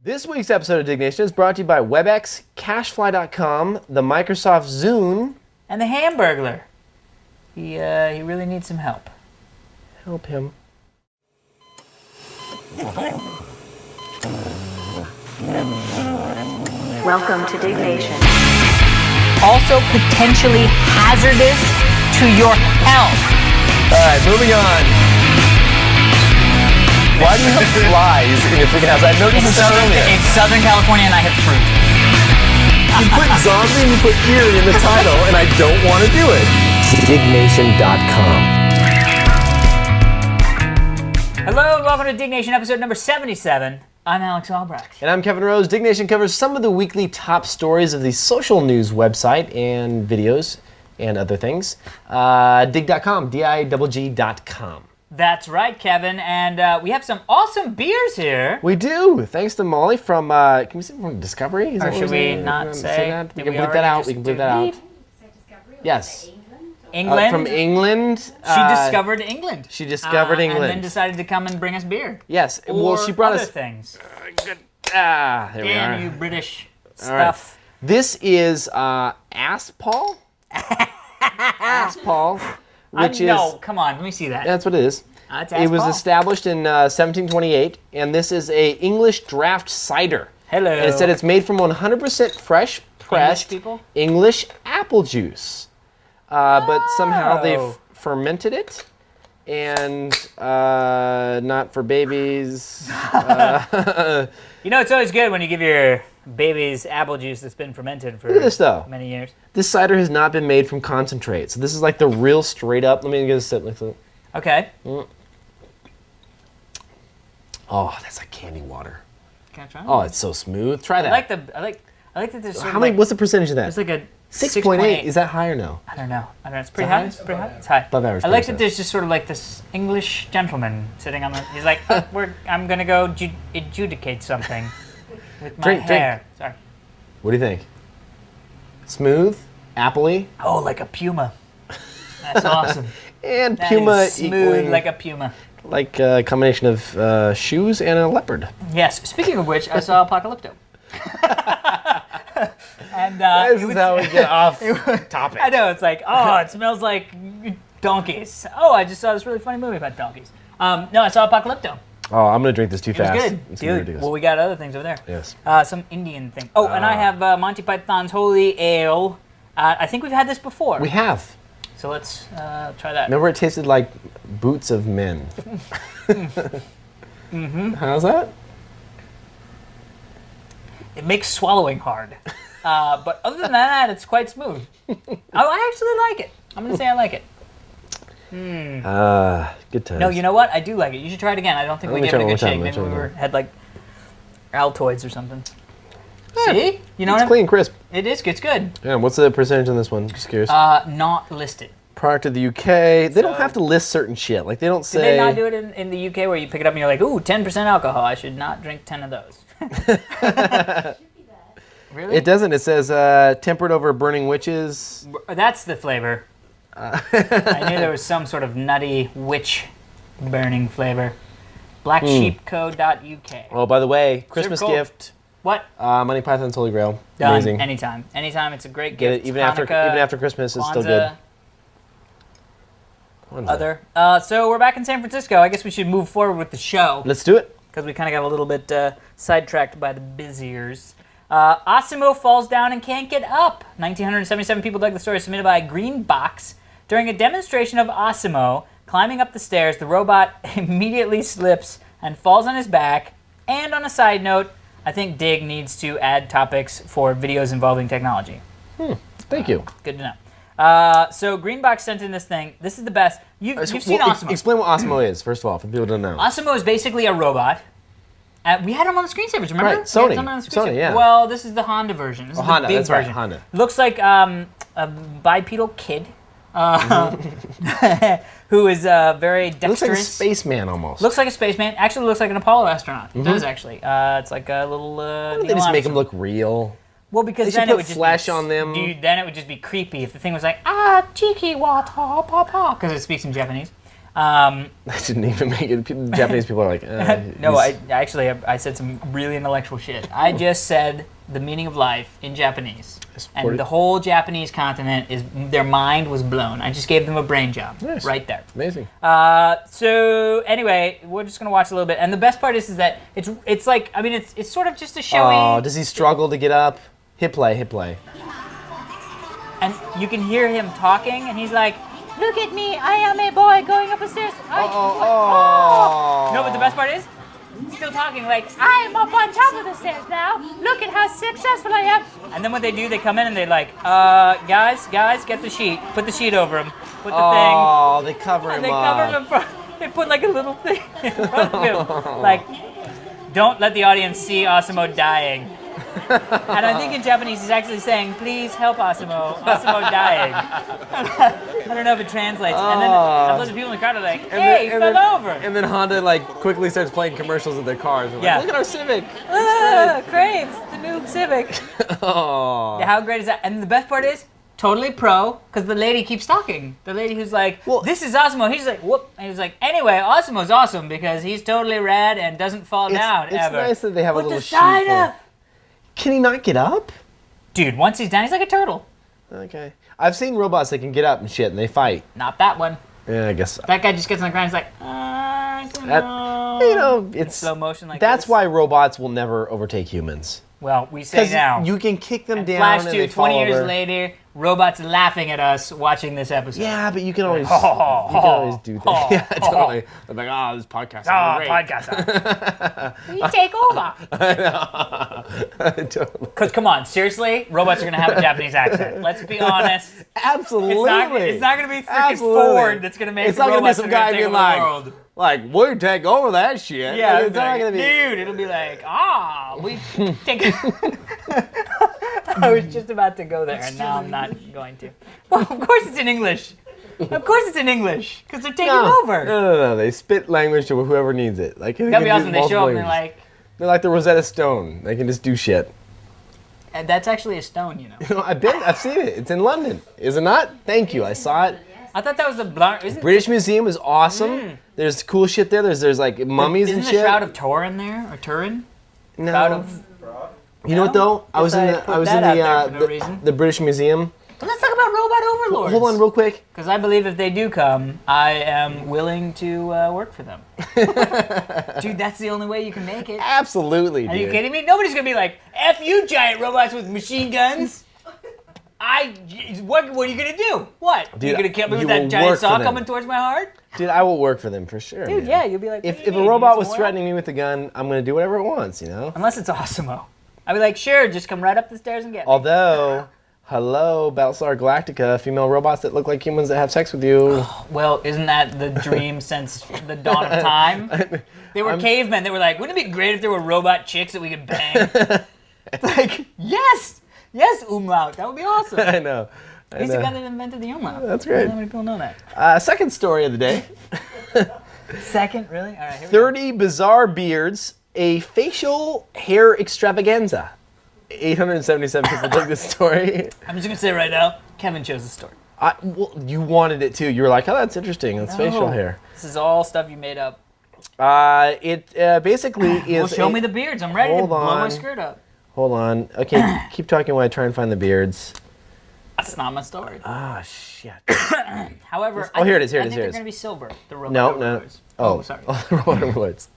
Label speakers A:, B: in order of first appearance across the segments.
A: This week's episode of Diggnation is brought to you by WebEx, Cashfly.com, the Microsoft Zune,
B: and the Hamburglar. He really needs some help.
A: Help him.
C: Welcome to Diggnation.
B: Also potentially hazardous to your health.
A: All right, moving on. Why do you have flies in your freaking house? I noticed this earlier.
B: It's Southern California and I have fruit.
A: You put zombie and you put eerie in the title, and I don't want to do it. Diggnation.com.
B: Hello and welcome to Diggnation episode number 77. I'm Alex Albrecht.
A: And I'm Kevin Rose. Diggnation covers some of the weekly top stories of the social news website and videos and other things. Dig.com, D-I-G-G.com.
B: That's right, Kevin, and we have some awesome beers here.
A: We do. Thanks to Molly from, can we say from Discovery?
B: Or should we not say?
A: That? We can bleep that out. We can bleep that out. Yes.
B: England.
A: From England.
B: She discovered England.
A: She discovered England.
B: And then decided to come and bring us beer.
A: Yes.
B: Or
A: well, she brought
B: other
A: us
B: things.
A: There we are.
B: Damn you British
A: All right.
B: stuff.
A: This is Aspal. Aspal. Which
B: no, come on, let me see that.
A: That's what it is.
B: It's
A: It was
B: Aspal.
A: established in 1728, and this is a English draft cider.
B: Hello.
A: And it said it's made from 100% fresh pressed
B: people?
A: English apple juice. But somehow they've
B: Oh.
A: fermented it, and not for babies.
B: You know, it's always good when you give your babies apple juice that's been fermented for
A: Look at this, though.
B: many years.
A: This cider has not been made from concentrate, so this is like the real straight up. Let me get a sip.
B: Okay.
A: Oh, that's like candy water.
B: Can I try?
A: Oh, it's so smooth. Try that.
B: I like that there's sort
A: How
B: of
A: many?
B: like,
A: What's the percentage of that?
B: there's like a
A: 6.8. Is that high or no?
B: I don't know. It's pretty
A: that
B: high.
A: high?
B: It's pretty high. It's high.
A: Above average,
B: I like
A: pretty
B: that there's just sort of like this English gentleman sitting on the. He's like, oh, I'm gonna go adjudicate something with my
A: Drink.
B: hair. Sorry.
A: What do you think? Smooth, appley,
B: Oh, like a puma. That's awesome.
A: and
B: That
A: puma
B: is smooth
A: equaling
B: like a puma.
A: like a combination of shoes and a leopard.
B: Yes. Speaking of which, I saw Apocalypto. And
A: This is how we get off topic.
B: I know, it's like, oh, it smells like donkeys. Oh, I just saw this really funny movie about donkeys. No, I saw Apocalypto.
A: Oh, I'm gonna drink this too
B: It was
A: fast.
B: good.
A: It's gonna be
B: Dude,
A: ridiculous.
B: well, we got other things over there.
A: Yes.
B: Some Indian thing. Oh, and I have Monty Python's Holy Ale. I think we've had this before.
A: We have.
B: So let's try that.
A: Remember, it tasted like boots of men. How's that?
B: It makes swallowing hard. But other than that, it's quite smooth. I actually like it. I'm going to say I like it.
A: Good times.
B: No, you know what? I do like it. You should try it again. I don't think
A: Let
B: we
A: me
B: gave it a
A: try
B: good
A: one
B: shake.
A: more
B: Maybe
A: time.
B: we had like Altoids or something. See? You know
A: It's
B: what
A: clean, crisp.
B: It is. It's good.
A: Yeah, what's the percentage on this one? Just curious.
B: Not listed.
A: Product of the UK. They don't have to list certain shit. Like, they don't say...
B: Did they not do it in the UK where you pick it up and you're like, ooh, 10% alcohol. I should not drink 10 of those. Really?
A: It doesn't. It says tempered over burning witches.
B: That's the flavor. I knew there was some sort of nutty witch burning flavor. Blacksheepco.uk.
A: Oh, by the way, Christmas
B: cold.
A: gift.
B: What?
A: Monty Python's Holy Grail.
B: Done.
A: Amazing.
B: Anytime. Anytime. It's a great
A: Get
B: gift.
A: it even after Christmas. It's still good.
B: Kwanzaa, Other. So we're back in San Francisco. I guess we should move forward with the show
A: Let's do it.
B: because we kind of got a little bit sidetracked by the busiers. ASIMO falls down and can't get up. 1,977 people dug the story submitted by Green Box. During a demonstration of ASIMO climbing up the stairs, the robot immediately slips and falls on his back. And on a side note, I think Dig needs to add topics for videos involving technology.
A: Thank you.
B: Good to know. So Greenbox sent in this thing. This is the best. You've seen ASIMO.
A: Explain what ASIMO is, first of all, for people who don't know.
B: ASIMO is basically a robot. We had them on the screensavers, remember?
A: Right,
B: We had
A: Sony.
B: them on the
A: Sony,
B: screensaver.
A: yeah.
B: Well, this is the Honda version. This is
A: Honda,
B: the big
A: that's right,
B: version.
A: Honda.
B: Looks like a bipedal kid who is very dexterous.
A: Looks like a spaceman almost.
B: Looks like a spaceman. Actually looks like an Apollo astronaut. It does, actually. It's like a little
A: They just make them look real.
B: Well, because
A: They should
B: then it
A: put
B: would just
A: flesh
B: be,
A: on them.
B: Dude, then it would just be creepy if the thing was like, cheeky wata papa, because it speaks in Japanese.
A: That didn't even make it. The Japanese people are like,
B: No, I said some really intellectual shit. I just said the meaning of life in Japanese. And the whole Japanese continent their mind was blown. I just gave them a brain job right there.
A: Amazing.
B: So anyway, we're just gonna watch a little bit. And the best part is that it's like, I mean, it's sort of just a showy.
A: Oh, does he struggle to get up? Hit play.
B: And you can hear him talking, and he's like, "Look at me, I am a boy going up the stairs." No, but the best part is, he's still talking like, "I am up on top of the stairs now. Look at how successful I am." And then what they do, they come in and they like, guys, get the sheet. Put the sheet over him. Put the thing.
A: Oh, they cover him
B: They
A: up.
B: cover him in front. They put like a little thing in front of him. Like, don't let the audience see Asimo dying. And I think in Japanese he's actually saying, "Please help Asimo. Asimo dying." I don't know if it translates. And then a bunch of people in the crowd are like, "Hey, he fell over."
A: And then Honda like quickly starts playing commercials of their cars. Like,
B: Yeah.
A: Look at our Civic.
B: Craves, the new Civic.
A: Oh.
B: Yeah, how great is that? And the best part is, totally pro, because the lady keeps talking. The lady who's like, "This is Asimo." He's like, "Whoop." And he's like, "Anyway, Asimo's awesome because he's totally rad and doesn't fall down
A: It's
B: ever."
A: nice that they have
B: Put
A: a little
B: the sign
A: sheet
B: up.
A: Can he not get up?
B: Dude, once he's down, he's like a turtle.
A: Okay. I've seen robots that can get up and shit, and they fight.
B: Not that one.
A: Yeah, I guess so.
B: That guy just gets on the ground. He's like, I don't know.
A: You know, it's
B: slow motion like
A: that's
B: this.
A: why robots will never overtake humans.
B: Well, we say now.
A: You can kick them
B: and
A: down
B: flash
A: and
B: to
A: they
B: 20
A: fall
B: years
A: over.
B: later, robots laughing at us watching this episode.
A: Yeah, but you can always do that. Yeah, totally. I'm like, this podcast is great.
B: Podcast. We take over.
A: Totally.
B: Because come on, seriously, robots are gonna have a Japanese accent. Let's be honest.
A: Absolutely.
B: It's not gonna be freaking Ford that's gonna make
A: it's not gonna be
B: robots
A: some
B: that are
A: guy
B: gonna
A: being
B: take over
A: like,
B: the world.
A: we take over that shit.
B: Yeah,
A: Like, it's not gonna be.
B: Dude, it'll be like, we take. I was just about to go there, and now I'm not going to. Well, of course it's in English. Of course it's in English, because they're taking over.
A: No. They spit language to whoever needs it. Like
B: That'd be awesome. They show up and they're like,
A: they're like the Rosetta Stone. They can just do shit.
B: and that's actually a stone, you know.
A: I've seen it. It's in London. Is it not? Thank you. I saw it.
B: I thought that was the Blarn. Isn't
A: British Museum is awesome. There's cool shit there. There's like mummies and
B: Isn't
A: shit.
B: the Shroud of Turin there or Turin?
A: No.
B: Shroud of.
A: You know what though? I was in
B: Guess I
A: the
B: put that out there for no reason.
A: the British Museum.
B: But let's talk about robot overlords.
A: Hold on, real quick.
B: Because I believe if they do come, I am willing to work for them. Dude, that's the only way you can make it.
A: Absolutely,
B: Are
A: dude.
B: you kidding me? Nobody's gonna be like, "F you, giant robots with machine guns." What are you gonna do? What?
A: Dude,
B: you gonna kill me
A: you
B: with that
A: will
B: giant
A: work for
B: saw
A: them.
B: coming towards my heart?
A: Dude, I will work for them for sure.
B: Dude,
A: man.
B: yeah, you'll be like,
A: If
B: "What do you
A: a
B: need?
A: robot
B: You
A: was
B: need some
A: threatening me with a gun, I'm gonna do whatever it wants. You know.
B: oil?" Unless it's Asimo. I'd be like, "Sure, just come right up the stairs and get me."
A: Although, hello, Battlestar Galactica, female robots that look like humans that have sex with you.
B: Well, isn't that the dream since the dawn of time? They were cavemen. They were like, "Wouldn't it be great if there were robot chicks that we could bang?" It's like, yes, umlaut. That would be awesome.
A: I know.
B: He's the guy that invented the umlaut.
A: That's great.
B: Not many people know that.
A: Second story of the day.
B: Second, really? All right, here we go.
A: 30 bizarre beards, a facial hair extravaganza. 877 people took this story.
B: I'm just gonna say right now, Kevin chose the story.
A: Well, you wanted it too. You were like, oh, that's interesting. That's facial
B: No.
A: hair.
B: This is all stuff you made up.
A: It basically is.
B: Well, show me the beards. I'm ready to
A: Hold
B: blow my
A: on.
B: skirt up.
A: Hold on. Okay, keep talking while I try and find the beards.
B: That's not my story.
A: Ah, shit.
B: However,
A: Oh, here it is, here it
B: I
A: is,
B: think
A: here it
B: they're
A: is.
B: gonna be silver. The robot
A: No.
B: overlords.
A: Oh,
B: sorry.
A: Robot overlords.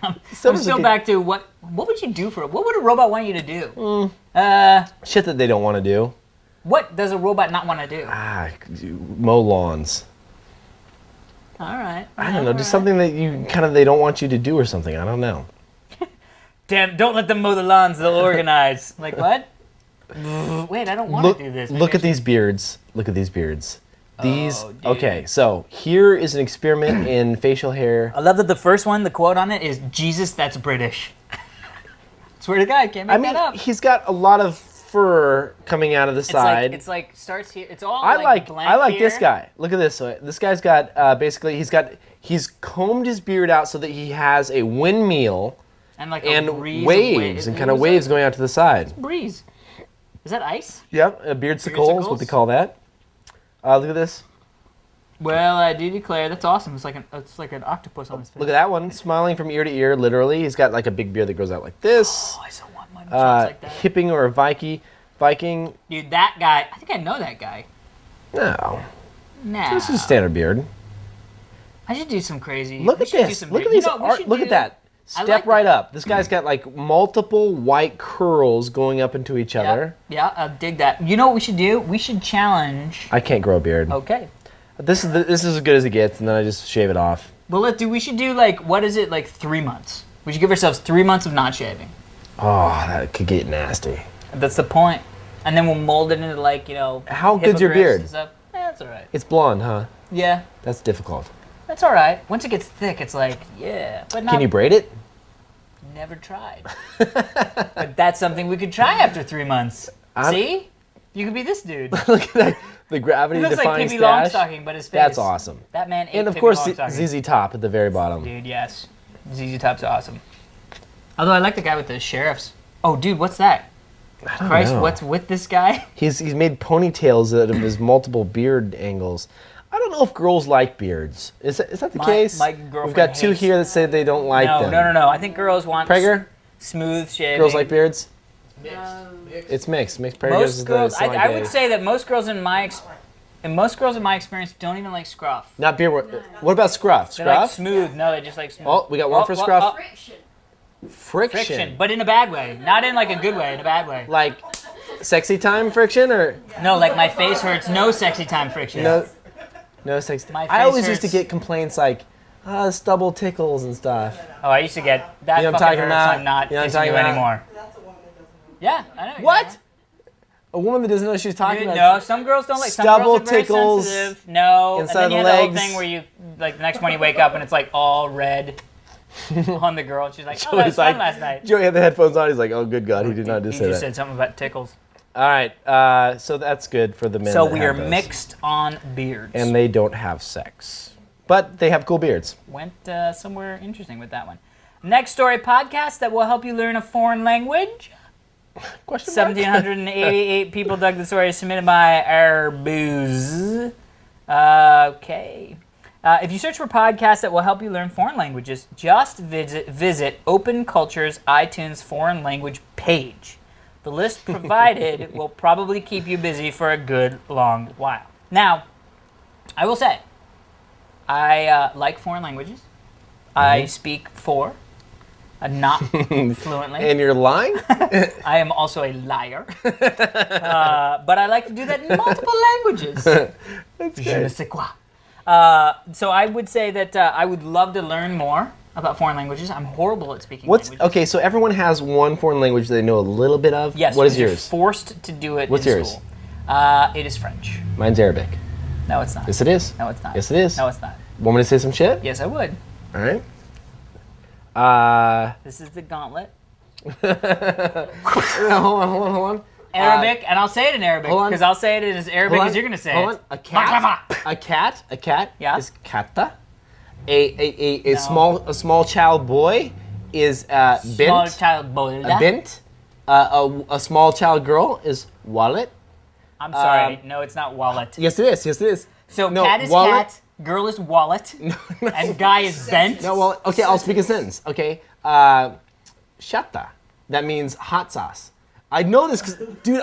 B: I'm still back to what would you do for it? What would a robot want you to do?
A: Shit that they don't want to do.
B: What does a robot not want to do?
A: Mow lawns.
B: All right.
A: I don't know, just something that they don't want you to do or something. I don't know.
B: Damn, don't let them mow the lawns. They'll organize. Like what? Wait, I don't want to do this.
A: Look at these beards. Look at these beards. These.
B: Oh, dude.
A: Okay, so here is an experiment in facial hair.
B: I love that the first one, the quote on it is, "Jesus, that's British." Swear to God, can't make that up.
A: He's got a lot of fur coming out of the side.
B: It's like starts here. It's all
A: I like
B: blank
A: this
B: here.
A: guy. Look at this. So this guy's got basically he's combed his beard out so that he has a windmill
B: and like
A: and
B: a breeze
A: waves and kind of waves going out to the side.
B: Breeze. Is that ice?
A: Yep, a beardsicle is what they call that. Look at this.
B: Well, I do declare that's awesome. It's like an octopus on his face.
A: Look at that one, smiling from ear to ear, literally. He's got like a big beard that goes out like this.
B: Oh, I so want one like that.
A: Hipping or a Viking.
B: Dude, that guy. I think I know that guy.
A: No.
B: Nah.
A: This is a standard beard.
B: I should do some crazy.
A: Look at this. Look at these art. Look at that. Step right up. This guy's got like multiple white curls going up into each other.
B: Yeah, I'll dig that. You know what we should do? We should challenge.
A: I can't grow a beard.
B: Okay.
A: This is as good as it gets, and then I just shave it off.
B: Well, we should do like, what is it, like 3 months? We should give ourselves 3 months of not shaving.
A: Oh, that could get nasty.
B: That's the point. And then we'll mold it into like,
A: How good's your beard?
B: That's all right.
A: It's blonde, huh?
B: Yeah.
A: That's difficult.
B: That's all right. Once it gets thick, it's like, yeah. But not.
A: Can you braid it?
B: Never tried. But that's something we could try after 3 months. See? You could be this dude.
A: Look at that. The gravity-defying stash.
B: He looks like Pippi Longstocking, but his face.
A: That's awesome.
B: That man ate
A: And of
B: Pippi
A: course,
B: Longstocking.
A: ZZ Top at the very bottom.
B: Dude, yes. ZZ Top's awesome. Although I like the guy with the sheriffs. Oh, dude, what's that?
A: I don't
B: Christ,
A: know.
B: what's with this guy?
A: He's made ponytails out of his multiple beard angles. I don't know if girls like beards. Is that the case?
B: My girlfriend
A: We've got two
B: hates
A: here that say they don't like them.
B: No. I think girls want
A: Prager?
B: smooth shaving.
A: Girls like beards?
D: Mixed.
A: It's mixed. Mixed Prager
B: Most
A: is
B: girls,
A: the
B: I would say that most girls in my experience don't even like scruff.
A: Not beard. What about scruff?
B: They like
A: Scruff?
B: smooth. No, they just like smooth.
A: Oh, we got one for scruff.
D: Friction.
A: Friction.
B: But in a bad way. Not in like a good way, in a bad way.
A: Like sexy time friction or
B: No, like my face hurts, no sexy time friction.
A: no sexy.
B: My
A: I always
B: face
A: used to
B: hurts.
A: get complaints like stubble tickles and stuff.
B: Oh, I used to get that
A: You know what I'm
B: fucking
A: talking
B: hurts,
A: about?
B: I'm not
A: You know what I'm
B: kissing you
A: talking about?
B: anymore.
D: That's a woman that doesn't know.
B: Yeah, I know.
A: What? A woman that doesn't know what she's talking
B: Dude,
A: about.
B: no, some girls don't like. Some
A: Stubble
B: girls are very
A: tickles
B: sensitive. No,
A: inside
B: and then you
A: the
B: have the whole
A: legs.
B: thing where you like the next morning you wake up and it's like all red on the girl, and she's like, "Oh, that was fun last night."
A: Joey had the headphones on. He's like, "Oh, good God, he did not just
B: He
A: say
B: just
A: that."
B: said something about tickles.
A: All right, so that's good for the men.
B: So
A: that
B: we
A: have
B: are
A: those.
B: mixed on beards.
A: and they don't have sex, but they have cool beards.
B: Went somewhere interesting with that one. Next story podcast that will help you learn a foreign language.
A: Question mark?
B: 1,788 people dug the story submitted by Airbooz. Okay. If you search for podcasts that will help you learn foreign languages, just visit Open Culture's iTunes foreign language page. The list provided will probably keep you busy for a good long while. Now, I will say, I like foreign languages. I speak 4, not fluently.
A: And you're lying?
B: I am also a liar. But I like to do that in multiple languages.
A: That's
B: Je ne
A: good.
B: sais quoi. So I would say that I would love to learn more about foreign languages. I'm horrible at speaking languages.
A: Okay, so everyone has one foreign language they know a little bit of.
B: Yes.
A: What is
B: you're
A: yours?
B: Forced to do it
A: What's
B: in
A: yours?
B: school. It is French.
A: Mine's Arabic.
B: No, it's not.
A: Yes, it is.
B: No, it's not.
A: Yes, it is.
B: No, it's not.
A: Want me to say some shit?
B: Yes, I would.
A: All right.
B: This is the gauntlet.
A: Hold on.
B: Arabic, and I'll say it in Arabic
A: hold on.
B: because I'll say it as Arabic
A: Hold
B: as
A: on,
B: you're gonna say
A: hold
B: it.
A: on. A cat
B: Yeah.
A: is katta. A
B: No.
A: small child boy is
B: Small
A: bint.
B: child boy.
A: A bint. A small child girl is wallet.
B: I'm sorry. No, it's not wallet.
A: Yes, it is. Yes, it is.
B: So
A: No,
B: cat is
A: wallet.
B: cat, girl is wallet, and guy is bent.
A: No, well, okay, I'll speak a sentence. Okay, shatta. That means hot sauce. I know this because, dude,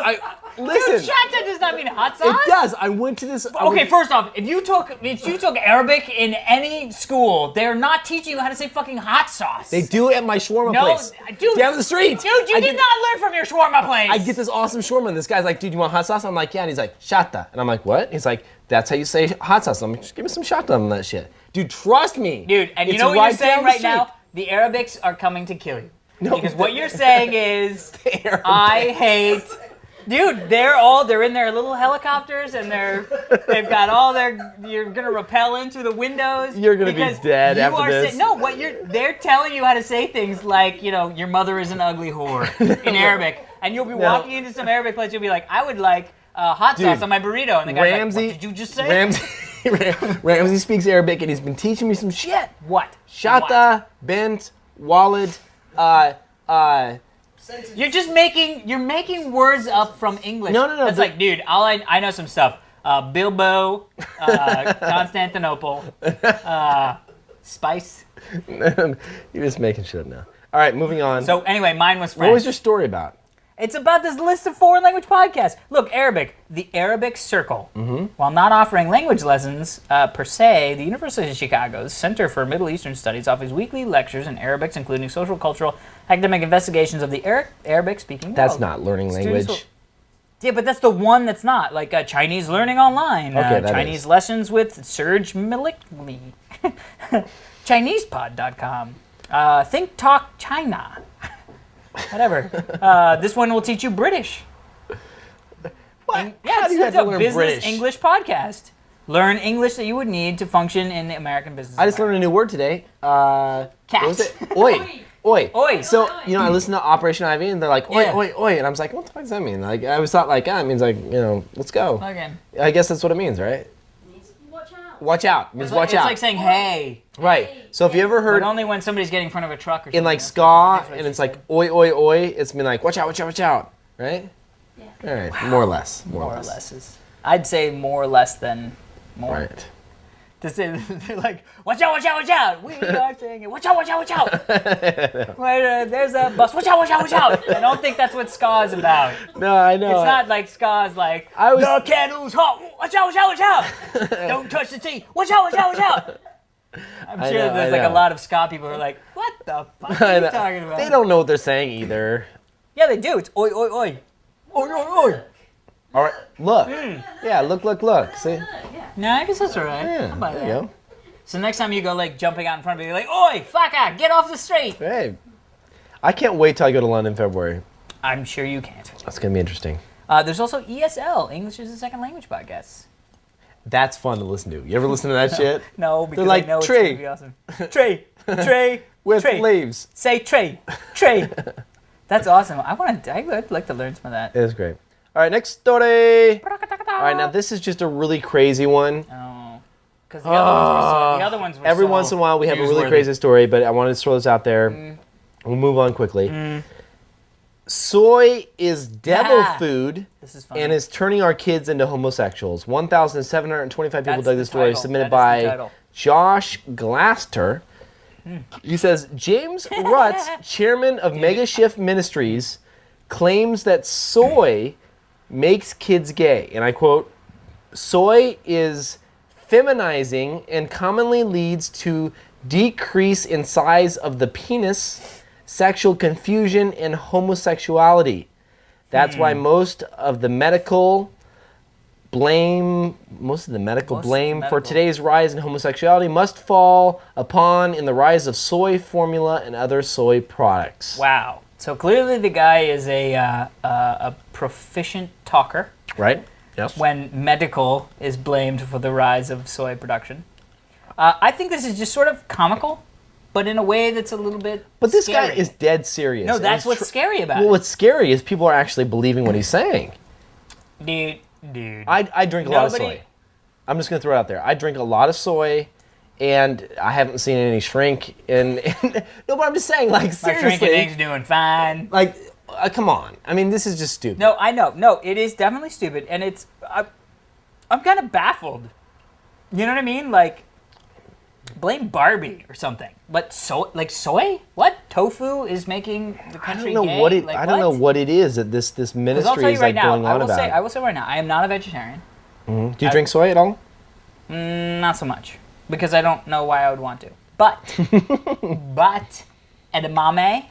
A: listen.
B: Dude, shatta does not mean hot sauce.
A: It does. I went to this.
B: Okay, first off, if you took Arabic in any school, they're not teaching you how to say fucking hot sauce.
A: They do it at my shawarma
B: No,
A: place.
B: dude.
A: Down the street.
B: Dude, you did not learn from your shawarma place.
A: I get this awesome shawarma, and this guy's like, dude, you want hot sauce? I'm like, yeah. And he's like, shatta. And I'm like, what? He's like, that's how you say hot sauce. I'm like, just give me some shatta on that shit. Dude, trust me.
B: Dude, and you
A: It's
B: know what
A: right
B: you're saying
A: down the
B: right
A: street.
B: now? The Arabics are coming to kill you.
A: No,
B: Because what you're saying is,
A: Arabic.
B: I hate. Dude, they're in their little helicopters and they've got all you're gonna rappel in through the windows.
A: You're gonna be
B: because
A: dead
B: you
A: after
B: are
A: this.
B: they're telling you how to say things like, your mother is an ugly whore in Arabic. And you'll be walking into some Arabic place, you'll be like, I would like hot sauce on my burrito. And the guy's
A: Ramsey,
B: like, what did you just say?
A: Ramsey speaks Arabic, and he's been teaching me some shit.
B: What?
A: Shatta, bent, wallet,
B: You're making words up from English.
A: No.
B: That's like, dude, I know some stuff. Bilbo, Constantinople, Spice.
A: You're just making shit up now. All right, moving on.
B: So anyway, mine was French.
A: What was your story about?
B: It's about this list of foreign language podcasts. Look, Arabic, the Arabic Circle. While not offering language lessons per se, the University of Chicago's Center for Middle Eastern Studies offers weekly lectures in Arabic, including social, cultural, academic investigations of the Arabic-speaking world.
A: That's not learning
B: Students
A: language.
B: Yeah, but that's the one that's not. Like Chinese learning online,
A: Okay, that
B: Chinese
A: is.
B: lessons with Serge Milikli, ChinesePod.com, Think Talk China. Whatever. This one will teach you British.
A: What?
B: Yeah,
A: How
B: it's
A: do you have
B: a
A: to learn
B: business
A: British?
B: English podcast. Learn English that you would need to function in the American business.
A: I just learned a new word today. What was it?
B: Cat.
A: Oi. Oi.
B: Oi.
A: So, I listened to Operation Ivy, and they're like, oi,
B: Yeah.
A: oi, oi. And I was like, what the fuck does that mean? Like, I always thought, like, it means, like, let's go.
B: Okay.
A: I guess that's what it means, right?
D: Watch out.
A: Watch out. It means watch out.
B: It's like saying hey,
A: Right. So if you ever heard
B: but only when somebody's getting in front of a truck or something.
A: in, like,
B: That's
A: ska,
B: what
A: and
B: she
A: it's like,
B: said.
A: oi, oi, oi, it's mean like, watch out, watch out, watch out. Right?
D: Yeah.
A: All right. More or less.
B: More or less is. I'd say more or less than more.
A: Right.
B: To say they're like, watch out, watch out, watch out. We are saying it. Watch out, watch out, watch out. Wait, there's a bus. Watch out, watch out, watch out. I don't think that's what ska is about.
A: No, I know.
B: It's not like ska is like,
A: I was-
B: the candle's hot. Watch out, watch out, watch out. Don't touch the tea. Watch out, watch out, watch out. I'm
A: I
B: sure
A: know,
B: there's
A: I
B: like a
A: know.
B: lot of ska people who are like, what the fuck are
A: I
B: you
A: know.
B: talking about?
A: They don't know what they're saying either.
B: Yeah, they do. It's oi, oi, oi. Oi, oi, oi.
A: All right. Look. Yeah, look. See?
D: Yeah.
B: No, I guess that's all right.
A: Yeah.
B: How about
A: There you
B: that?
A: go.
B: So next time you go like jumping out in front of me, you're like, oi, fucker, get off the street.
A: Hey. I can't wait till I go to London in February.
B: I'm sure you can't.
A: That's going to be interesting.
B: There's also ESL, English as a Second Language podcast.
A: That's fun to listen to. You ever listen to that shit?
B: No, because
A: like,
B: I know
A: Trey.
B: it's going to be awesome. Trey,
A: With
B: Trey.
A: leaves.
B: Say Trey. That's awesome. I'd like to learn some of that.
A: It is great. All right, next story. All right, now this is just a really crazy one.
B: Oh, because the other ones were
A: Every
B: so
A: once in a while we have a really
B: newsworthy.
A: crazy story, but I wanted to throw this out there. We'll move on quickly. Soy is devil
B: Ah.
A: food
B: This is funny.
A: and is turning our kids into homosexuals. 1,725 people
B: That's
A: dug
B: the
A: this story,
B: title.
A: submitted
B: That is the
A: by
B: title.
A: Josh Glaster. He says, James Rutz, chairman of Mega Shift Ministries, claims that soy makes kids gay. And I quote, soy is feminizing and commonly leads to decrease in size of the penis, sexual confusion, and homosexuality. That's why most of the medical blame for today's rise in homosexuality must fall upon in the rise of soy formula and other soy products.
B: Wow. So clearly the guy is a proficient talker
A: Right? Yes.
B: when medical is blamed for the rise of soy production. I think this is just sort of comical, but in a way that's a little bit
A: But this
B: scary.
A: guy is dead serious.
B: No,
A: And
B: that's
A: it's
B: what's scary about
A: Well,
B: it.
A: what's scary is people are actually believing what he's saying.
B: Dude.
A: I drink a lot of
B: Nobody-
A: soy. I'm just going to throw it out there. I drink a lot of soy, and I haven't seen any shrink. No, but I'm just saying, like,
B: My
A: seriously.
B: shrinking doing fine.
A: Like, come on. I mean, this is just stupid.
B: No, I know. No, it is definitely stupid, and I'm kind of baffled. You know what I mean? Like, blame Barbie or something. But soy? What? Tofu is making the
A: I
B: country
A: don't know
B: gay?
A: what it.
B: Like,
A: I don't know what it is that this
B: 'Cause I'll
A: ministry
B: tell you
A: is
B: right
A: like
B: now.
A: going on about.
B: I will say right now, I am not a vegetarian.
A: Do you drink soy at all?
B: Not so much, because I don't know why I would want to. But edamame,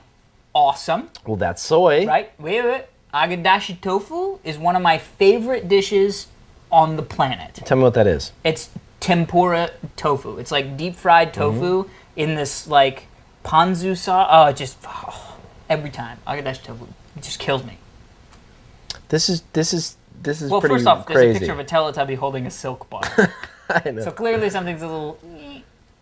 B: awesome,
A: Well, that's soy.
B: right? Wait. Agadashi tofu is one of my favorite dishes on the planet.
A: Tell me what that is.
B: It's tempura tofu. It's like deep fried tofu in this like ponzu sauce. Oh, every time Agadashi tofu, it just kills me.
A: This is
B: Well,
A: pretty
B: first off, there's
A: crazy.
B: a picture of a Teletubby holding a silk bar.
A: I know.
B: So clearly something's a little.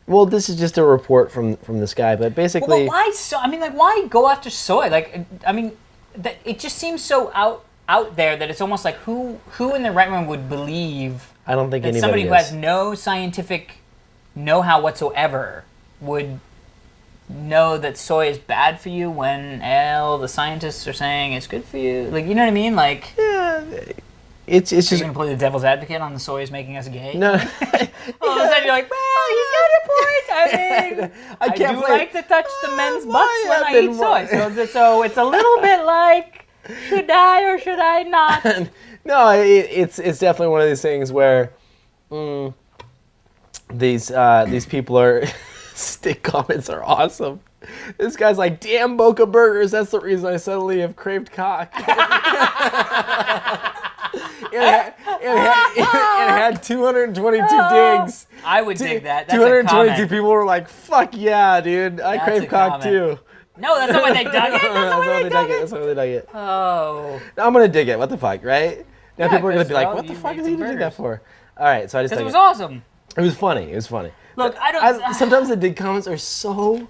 A: Well, this is just a report from this guy, but basically,
B: Well, but why so? I mean, like, why go after soy? Like, I mean, that it just seems so out there that it's almost like who in their right mind would believe
A: I don't think
B: that
A: anybody
B: somebody
A: is.
B: who has no scientific know-how whatsoever would know that soy is bad for you when the scientists are saying it's good for you. Like, you know what I mean? Like,
A: Yeah, it's
B: Are you
A: just
B: gonna play the devil's advocate on the soy is making us gay?
A: no.
B: All of a sudden you're like, well, he's got a point. I mean, I
A: can't
B: do
A: play-
B: like to touch the men's
A: why
B: butts when I
A: haven't
B: eat soy. So it's a little bit like, should I or should I not?
A: No, it's definitely one of these things where these people are stick comments are awesome. This guy's like, damn Boca Burgers, that's the reason I suddenly have craved cock. It had 222 digs.
B: I would dig that. That's a
A: 222
B: comment.
A: people were like, fuck yeah, dude. I
B: That's
A: crave
B: a
A: cock
B: comment.
A: too.
B: No, that's not why they dug it. That's not why they dug it.
A: That's why they dug it.
B: Oh.
A: Now I'm gonna dig it. What the fuck, right? Now
B: Yeah,
A: people are gonna
B: 'cause,
A: be like,
B: well,
A: what the
B: you
A: fuck
B: made
A: is he
B: some
A: doing that
B: burgers.
A: for? All right, so I just
B: Because it
A: dug
B: was awesome.
A: It was funny. It was funny.
B: Look, I don't.
A: Sometimes the dig comments are so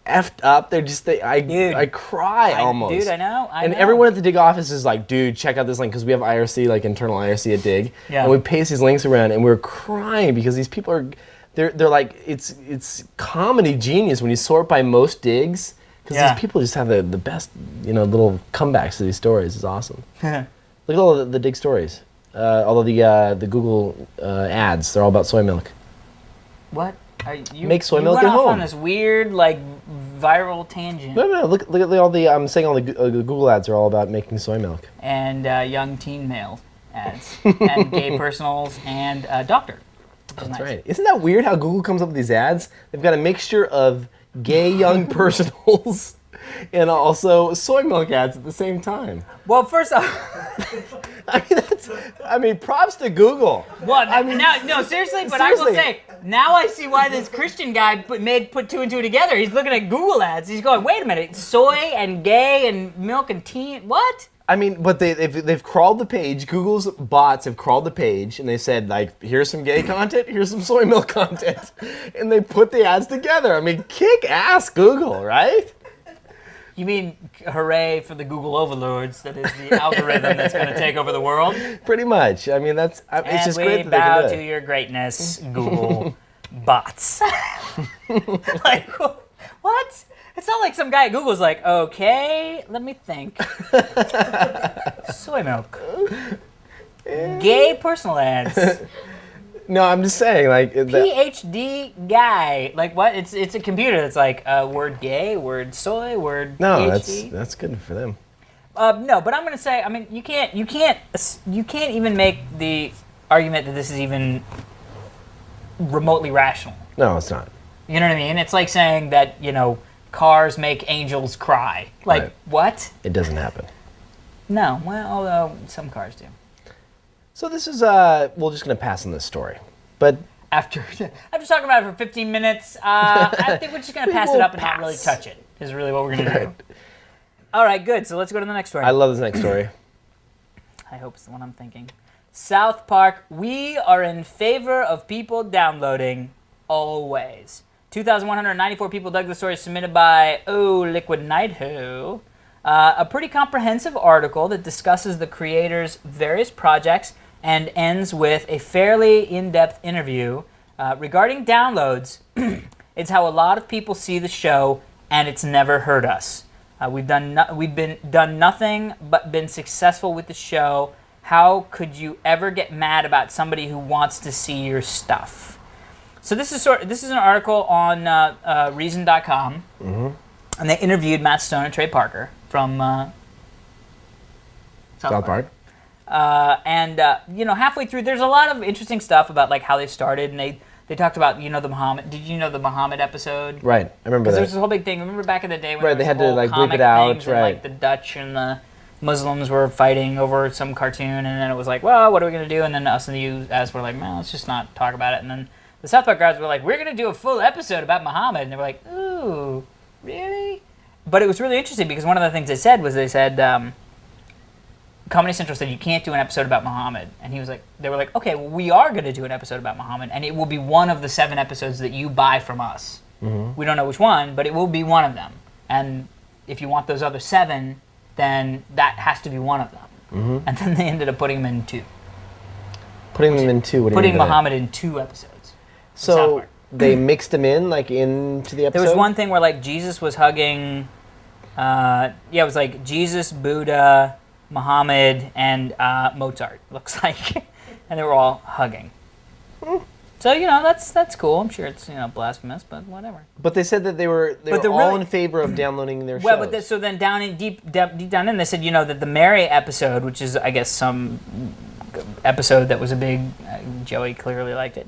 A: effed up. They're just I cry almost.
B: Dude, I know. I
A: And
B: know.
A: everyone at the dig office is like, dude, check out this link because we have IRC, like internal IRC at dig,
B: Yeah.
A: and we paste these links around, and we're crying because these people are, they're like, it's comedy genius when you sort by most digs because
B: Yeah.
A: these people just have the best, little comebacks to these stories. It's awesome. Look at all the dig stories. All of the Google ads, they're all about soy milk.
B: What? You
A: Make soy
B: you
A: milk
B: went
A: at
B: off
A: home.
B: on this weird, like, viral tangent.
A: No. Look at all the. I'm saying all the Google ads are all about making soy milk.
B: And young teen male ads. And gay personals and doctor.
A: That's
B: nice.
A: right. Isn't that weird how Google comes up with these ads? They've got a mixture of gay young personals and also soy milk ads at the same time.
B: Well, first off,
A: I mean, props to Google.
B: what? No, seriously, but I will
A: seriously.
B: say, now I see why this Christian guy put two and two together. He's looking at Google ads. He's going, wait a minute, soy and gay and milk and teen, what?
A: I mean, but they've crawled the page. Google's bots have crawled the page, and they said, like, here's some gay content, here's some soy milk content, and they put the ads together. I mean, kick ass, Google, right?
B: You mean hooray for the Google overlords? That is the algorithm that's going to take over the world.
A: Pretty much. I mean, it's
B: And
A: just
B: we
A: great that
B: bow
A: they can
B: to
A: do it.
B: your greatness, Google bots. Like, what? It's not like some guy at Google's like, okay, let me think. Soy milk. Gay personal ads.
A: No, I'm just saying, like,
B: PhD guy. Like what? It's a computer that's like word gay, word soy, word
A: no,
B: PhD.
A: that's good for them.
B: No, but I'm gonna say, I mean, you can't even make the argument that this is even remotely rational.
A: No, it's not.
B: You know what I mean? It's like saying that, cars make angels cry. Like,
A: Right.
B: what?
A: It doesn't happen.
B: No. Well, although some cars do.
A: So this is we're just gonna pass on this story, but
B: After talking about it for 15 minutes, I think we're just gonna pass it
A: will
B: up and not really
A: pass.
B: touch it. Is really what we're gonna do. All right, good. So let's go to the next story.
A: I love this next story.
B: I hope it's the one I'm thinking. South Park, we are in favor of people downloading always. 2,194 people dug the story submitted by Liquid Night a pretty comprehensive article that discusses the creators' various projects and ends with a fairly in-depth interview regarding downloads. It's how a lot of people see the show, and it's never hurt us. We've done nothing but been successful with the show. How could you ever get mad about somebody who wants to see your stuff? So this is an article on Reason.com, and they interviewed Matt Stone and Trey Parker from
A: South Park.
B: Halfway through, there's a lot of interesting stuff about like how they started, and they talked about the Muhammad. Did you know the Muhammad episode?
A: Right, I remember
B: Because
A: that.
B: there was this whole big thing. Remember back in the day when
A: Right,
B: there
A: they
B: was
A: had to,
B: the whole
A: like, bleep
B: comic
A: it out,
B: things and,
A: right.
B: like the Dutch and the Muslims were fighting over some cartoon, and then it was like, well, what are we gonna do? And then us and the US were like, well, let's just not talk about it. And then the South Park guys were like, we're gonna do a full episode about Muhammad, and they were like, ooh, really? But it was really interesting because one of the things they said was Comedy Central said you can't do an episode about Muhammad, and they were like, okay, well, we are going to do an episode about Muhammad, and it will be one of the 7 episodes that you buy from us. Mm-hmm. We don't know which one, but it will be one of them. And if you want those other 7, then that has to be one of them. Mm-hmm. And then they ended up putting them in 2.
A: Putting them in 2. What do you
B: Putting
A: mean by that?
B: Muhammad in 2 episodes. South
A: So
B: Park.
A: they mixed them in like into the episode.
B: There was one thing where like Jesus was hugging, it was like Jesus, Buddha, Muhammad, and Mozart, looks like. And they were all hugging. So, that's cool. I'm sure it's, blasphemous, but whatever.
A: But they said that they were
B: they're
A: all
B: really-
A: in favor of downloading their
B: Well,
A: shows.
B: but so then deep down in, they said, that the Mary episode, which is, I guess, some episode that was a big, Joey clearly liked it.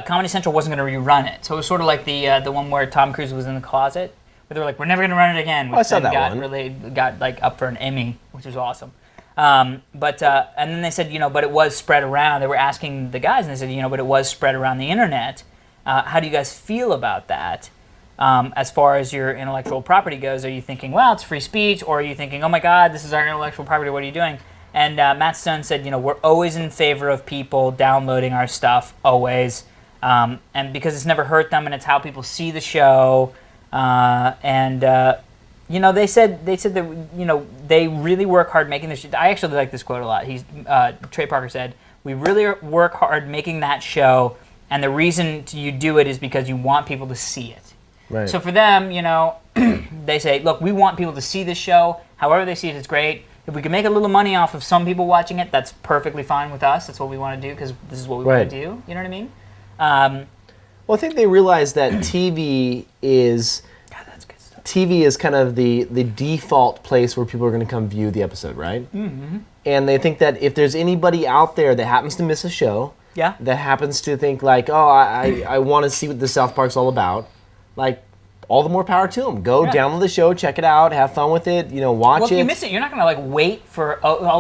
B: Comedy Central wasn't going to rerun it, so it was sort of like the one where Tom Cruise was in the closet, where they were like, "We're never going to run it again." Which
A: I saw
B: then
A: that one.
B: got like up for an Emmy, which was awesome. And then they said, but it was spread around. They were asking the guys, and they said, but it was spread around the internet. How do you guys feel about that? As far as your intellectual property goes, are you thinking, well, it's free speech, or are you thinking, oh my God, this is our intellectual property, what are you doing? And Matt Stone said, we're always in favor of people downloading our stuff, always, and because it's never hurt them, and it's how people see the show, they said that they really work hard making this. I actually like this quote a lot. Trey Parker said, "We really work hard making that show, and the reason you do it is because you want people to see it."
A: Right.
B: So for them, they say, "Look, we want people to see this show. However they see it, it's great. If we can make a little money off of some people watching it, that's perfectly fine with us. That's what we want to do because this is what we want to do." You know what I mean?
A: Well, I think they realize that TV is kind of the default place where people are going to come view the episode, right? Mm-hmm. And they think that if there's anybody out there that happens to miss a show, that happens to think like, oh, I want to see what the South Park's all about, like, all the more power to them. Go download the show, check it out, have fun with it, watch it.
B: Well, if you miss it, you're not going to wait for,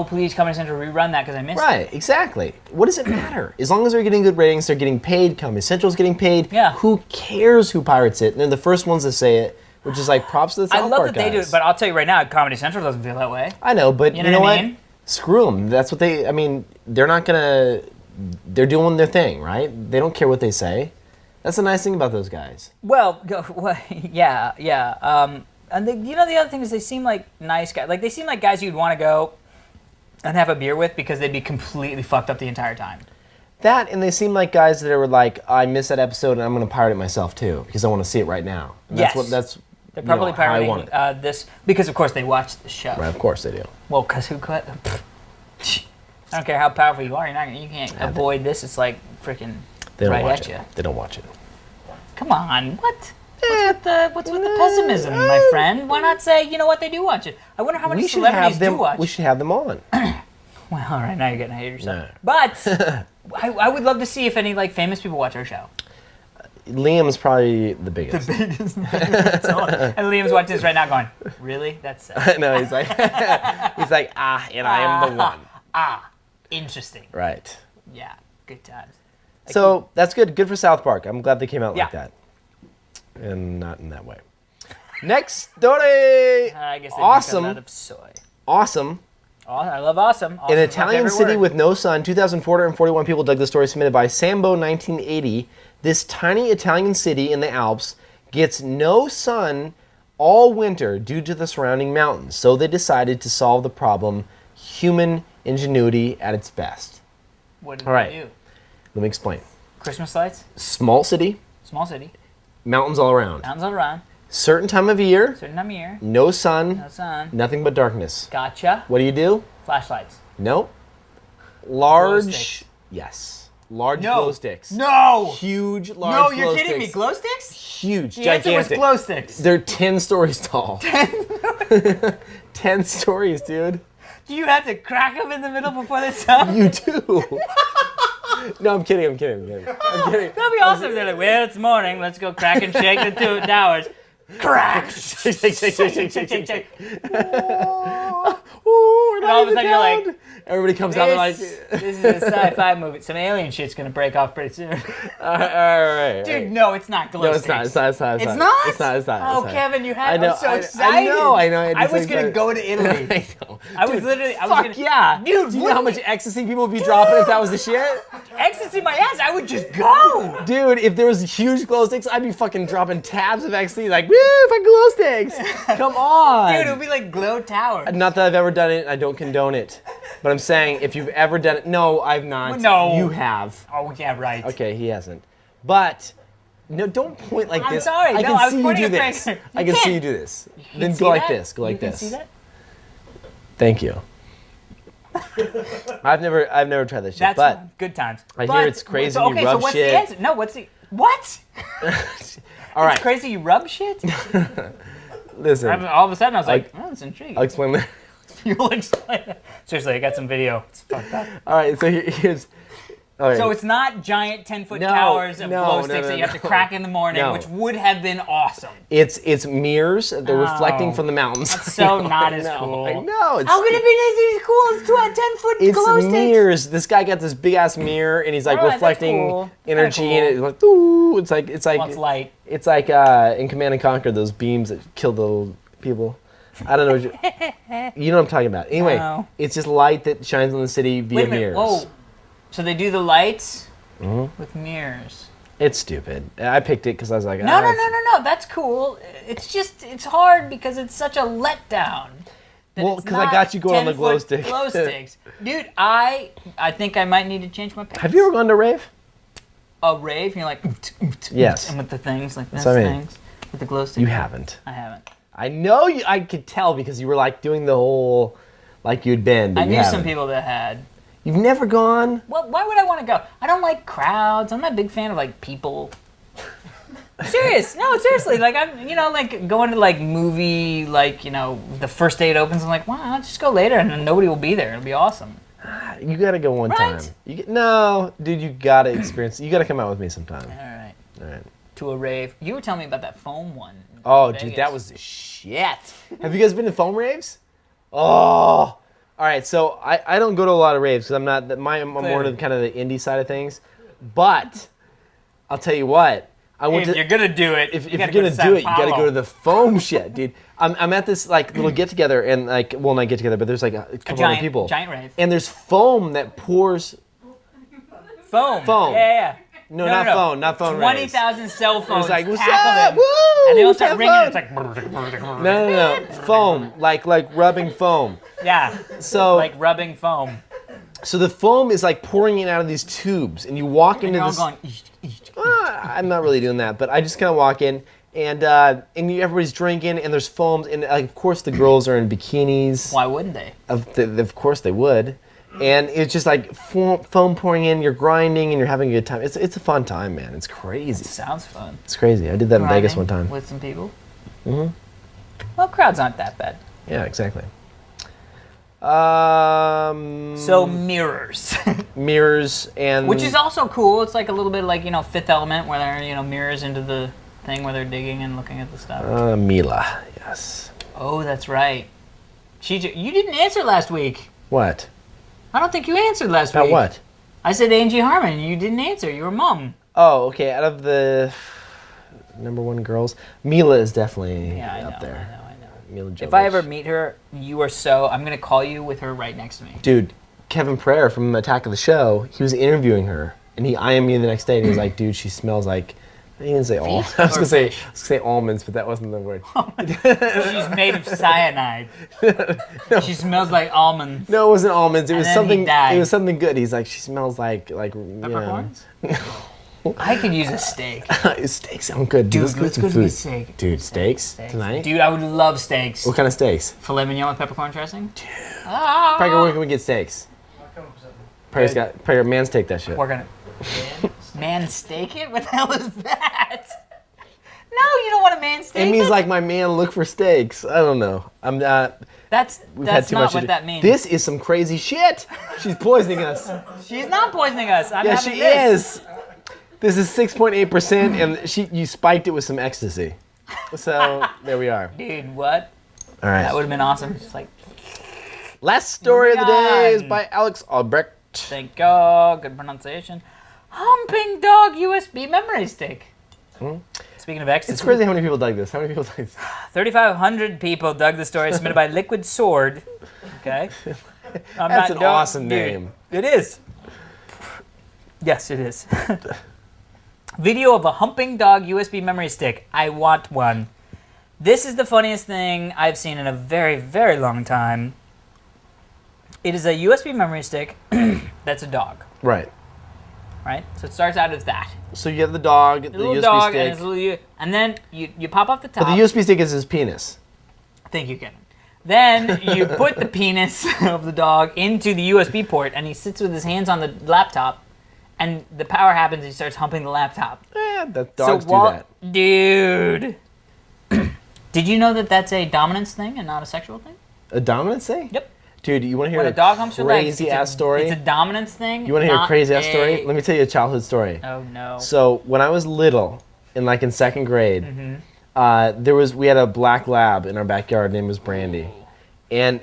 B: please Comedy Central rerun that because I missed it.
A: Right, exactly. What does it matter? As long as they're getting good ratings, they're getting paid, Comedy Central's getting paid.
B: Yeah.
A: Who cares who pirates it? And they're the first ones to say it, which is like props to the South
B: I
A: Park
B: love that
A: guys.
B: they do it, but I'll tell you right now, Comedy Central doesn't feel that way.
A: I know, but you know
B: what
A: what?
B: I mean?
A: Screw them. That's what they're not gonna, they're doing their thing, right? They don't care what they say. That's the nice thing about those guys.
B: Well, yeah. And the other thing is they seem like nice guys. Like, they seem like guys you'd want to go and have a beer with because they'd be completely fucked up the entire time.
A: That, and they seem like guys that were like, I missed that episode and I'm going to pirate it myself too because I want to see it right now. And
B: They're probably
A: how I want
B: pirating
A: it.
B: this because, of course, they watch the show.
A: Right, of course they do.
B: Well, because who could? I don't care how powerful you are. You can't avoid this. It's like freaking
A: They don't
B: right
A: watch
B: at
A: it.
B: you.
A: They don't watch it.
B: Come on, what? What's with the pessimism, my friend? Why not say, what, they do watch it? I wonder how many celebrities do watch
A: We
B: it.
A: should have them on.
B: Well, all right, now you're getting ahead of yourself.
A: No.
B: But I would love to see if any famous people watch our show.
A: Liam's probably the biggest.
B: And Liam's watching this right now going, really? That's sad.
A: No, he's like, and I am the one.
B: Interesting.
A: Right.
B: Yeah, good times.
A: So that's good. Good for South Park. I'm glad they came out like
B: Yeah.
A: that. And not in that way. Next story.
B: I guess they
A: Awesome.
B: out of soy.
A: Awesome.
B: I love awesome.
A: An
B: Awesome's my
A: Italian
B: favorite
A: city
B: word.
A: with no sun, 2,441 people dug the story submitted by Sambo 1980. This tiny Italian city in the Alps gets no sun all winter due to the surrounding mountains. So they decided to solve the problem, human ingenuity at its best.
B: What did
A: All right.
B: they do?
A: Let me explain.
B: Christmas lights?
A: Small city,
B: Small city.
A: mountains all around.
B: Mountains all around.
A: Certain time of year,
B: Certain time of year.
A: no sun,
B: No sun.
A: nothing but darkness.
B: Gotcha.
A: What do?
B: Flashlights.
A: Nope.
B: Glow
A: Large,
B: sticks.
A: yes. Large
B: No.
A: glow sticks.
B: No!
A: Huge, large
B: No,
A: glow
B: you're kidding me.
A: sticks.
B: Glow sticks?
A: Huge,
B: The answer was
A: gigantic.
B: glow sticks.
A: They're 10 stories tall. 10 stories, dude.
B: Do you have to crack them in the middle before they stop?
A: You do. No, I'm kidding. I'm kidding.
B: That'd be awesome. They're like, well, it's morning. Let's go crack and shake the two towers. Crack!
A: Shake, shake, shake, shake, shake, shake, shake, shake. Ooh, we're
B: And all of a
A: not
B: sudden
A: even
B: you're like,
A: down. Everybody comes out and like,
B: This is a sci-fi movie. Some alien shit's gonna break off pretty soon.
A: all right.
B: Dude, no, it's not glow
A: No, it's
B: sticks.
A: not. It's not. It's not.
B: It's not?
A: It's not. It's not.
B: Oh,
A: it's not.
B: Kevin, you had.
A: I know,
B: I'm so
A: I
B: excited.
A: know. I
B: I was gonna go to Italy.
A: I know.
B: I was
A: Dude,
B: literally. I was
A: fuck
B: gonna,
A: yeah,
B: dude.
A: Do you know how much ecstasy people would be dropping if that was the shit?
B: ecstasy my ass? I would just go.
A: Dude, if there was huge glow sticks, I'd be fucking dropping tabs of ecstasy like, woo, fucking glow sticks. Come on.
B: Dude, it would be like glow towers.
A: Not that I've ever done it. I don't condone it. But I'm saying, if you've ever done it, no, I've not.
B: No.
A: You have.
B: Oh yeah, right.
A: Okay, he hasn't. But No, don't point like
B: I'm
A: this.
B: sorry.
A: I
B: No,
A: can
B: I was
A: see you
B: pointing
A: do
B: at
A: this.
B: Fraser.
A: I
B: You
A: can see
B: can't.
A: you do this.
B: You
A: Then
B: see
A: go like
B: that?
A: this. Go like
B: you can
A: this.
B: See that?
A: Thank you. I've never tried that shit,
B: That's
A: but
B: good times.
A: I
B: But-
A: hear it's crazy.
B: So,
A: You
B: okay,
A: rub
B: so what's
A: shit.
B: the answer? No, what's the what?
A: All right,
B: It's crazy. You rub shit.
A: listen.
B: All of a sudden, I was like, oh, that's intriguing.
A: I'll explain that.
B: You'll explain it. Seriously, I got some video. It's fucked up.
A: All right, so here's. All right.
B: So it's not giant 10-foot
A: No,
B: towers of
A: no,
B: glow
A: no,
B: sticks
A: no,
B: that you have to
A: no.
B: crack in the morning,
A: No.
B: which would have been awesome.
A: It's mirrors. They're reflecting
B: Oh.
A: from the mountains.
B: That's so not
A: I
B: as
A: know,
B: cool.
A: I know. It's,
B: How could it be as cool as 10-foot
A: It's
B: glow sticks?
A: mirrors. This guy got this big ass mirror, and he's like
B: All right, that's
A: reflecting
B: cool.
A: energy,
B: Kinda
A: and it's like, ooh, it's like
B: What's light?
A: it's like in Command and Conquer, those beams that kill the little people. I don't know. You know what I'm talking about. Anyway,
B: No.
A: it's just light that shines on the city via
B: Wait a minute.
A: mirrors.
B: Whoa. So they do the lights
A: Mm-hmm.
B: with mirrors.
A: It's stupid. I picked it because I was like,
B: No. That's cool. It's just, it's hard because it's such a letdown. that
A: Well,
B: it's
A: 'cause I
B: not
A: got you going on the glow
B: 10-foot
A: stick.
B: Glow sticks. Dude, I think I might need to change my pants.
A: Have you ever gone to a rave?
B: A rave? You're like,
A: Yes.
B: and with the things like this,
A: That's what I mean.
B: things with the glow stick.
A: You haven't.
B: I haven't.
A: I know you. I could tell because you were like doing the whole, like you'd been. But
B: I
A: you
B: knew
A: haven't.
B: some people that had.
A: You've never gone.
B: Well, why would I want to go? I don't like crowds. I'm not a big fan of like people. Serious? No, seriously. Like I'm, like going to like movie, like the first day it opens. I'm like, wow, I'll just go later, and then nobody will be there. It'll be awesome.
A: You gotta go one
B: Right?
A: time. No, dude, you gotta experience. You gotta come out with me sometime.
B: All right.
A: All right.
B: To a rave. You were telling me about that foam one. in
A: Oh,
B: Vegas.
A: dude, that was the shit. Have you guys been to foam raves? Oh. All right, so I don't go to a lot of raves because I'm not. I'm more to kind of the indie side of things. But I'll tell you what. I went
B: If
A: to.
B: you're gonna do it,
A: If
B: you
A: you're
B: gotta
A: gonna
B: go to
A: do it, you
B: Sao
A: gotta go
B: Paulo.
A: to the foam shit, dude. I'm at this like little get together and like, well, not get together, but there's like a couple other people.
B: Giant rave.
A: And there's foam that pours.
B: Foam.
A: Foam.
B: Yeah.
A: No, not phone, not phone raves.
B: 20,000 cell phones
A: It's like, what's
B: tackle
A: up?
B: them,
A: Woo!
B: and they all start
A: Have
B: ringing.
A: fun.
B: It's like
A: No. Foam, like rubbing foam.
B: yeah,
A: So
B: like rubbing foam.
A: so the foam is like pouring in out of these tubes, and you walk
B: And
A: into
B: you're all
A: this.
B: going. "Eesh, eesh."
A: I'm not really doing that, but I just kind of walk in, and everybody's drinking, and there's foams, and of course the girls are in bikinis.
B: Why wouldn't they?
A: Of course they would, and it's just like foam pouring in. You're grinding, and you're having a good time. It's a fun time, man. It's crazy.
B: Sounds fun.
A: It's crazy. I did that in Vegas one
B: Grinding
A: time.
B: with some people. Mm-hmm. Well, crowds aren't that bad.
A: Yeah, exactly.
B: So mirrors,
A: Mirrors and
B: which is also cool. It's like a little bit like Fifth Element, where there mirrors into the thing where they're digging and looking at the stuff.
A: Mila. Yes.
B: Oh, that's right. You didn't answer last week.
A: What?
B: I don't think you answered last
A: About
B: week.
A: what?
B: I said Angie Harmon. You didn't answer. You were mum.
A: Oh, okay. Out of the number one girls, Mila is definitely
B: Yeah, I know.
A: up there.
B: I know.
A: Mila
B: If I
A: Jovovich.
B: ever meet her, I'm gonna call you with her right next to me.
A: Dude, Kevin Pryor from Attack of the Show, he was interviewing her, and he IM'd me the next day, and he was like, "Dude, she smells like." He didn't say almonds. I was
B: or
A: gonna say,
B: fish?
A: almonds, but that wasn't the word.
B: She's made of cyanide. She smells like almonds.
A: No, it wasn't almonds. It
B: And
A: was
B: then he
A: something.
B: died.
A: It was something good. He's like, she smells like
B: Peppercorns? I could use a steak.
A: Steaks sound good.
B: Dude,
A: Let's get
B: let's
A: some
B: go to
A: food.
B: the steak.
A: Dude, steaks
B: Steaks.
A: tonight.
B: Dude, I would love steaks.
A: What kind of steaks?
B: Filet mignon with peppercorn dressing?
A: Prager, where can we get steaks? Prager, man steak that shit.
B: We're gonna man steak it? What the hell is that? No, you don't want a man steak
A: It means like my man look for steaks. I don't know. I'm not.
B: that's
A: We've had too
B: not
A: much.
B: what
A: to do.
B: that means.
A: This is some crazy shit. She's poisoning us.
B: She's not poisoning us. I'm
A: Yeah,
B: having
A: she
B: this.
A: is. This is 6.8%, and you spiked it with some ecstasy. So there we are.
B: Dude, what?
A: All right.
B: That would have been awesome. Just like,
A: Last story of the day is
B: on.
A: by Alex Albrecht.
B: thank God, good pronunciation. Humping dog USB memory stick. Speaking of ecstasy,
A: It's crazy how many people dug this. How many people dug this?
B: 3,500 people dug the story submitted by Liquid Sword. Okay.
A: That's an awesome name.
B: It is. Yes, it is. Video of a humping dog USB memory stick. I want one. This is the funniest thing I've seen in a very, very long time. It is a USB memory stick that's a dog.
A: Right.
B: right? So it starts out as that.
A: So you have the dog, the
B: Little
A: USB
B: dog,
A: stick.
B: and, his little, and then you pop off the top.
A: But the USB stick is his penis.
B: Thank you, Kevin. Then you put the penis of the dog into the USB port, and he sits with his hands on the laptop, and the power happens, he starts humping the laptop.
A: That dogs do that.
B: Dude. Did you know that that's a dominance thing and not a sexual thing?
A: A dominance thing?
B: Yep.
A: Dude, you want to hear
B: When
A: a
B: a dog humps your legs,
A: crazy ass story?
B: It's a dominance thing.
A: You want to hear a
B: not
A: crazy ass story? Let me tell you a childhood story.
B: Oh no.
A: So when I was little, in second grade,
B: Mm-hmm.
A: we had a black lab in our backyard. Name was Brandy, and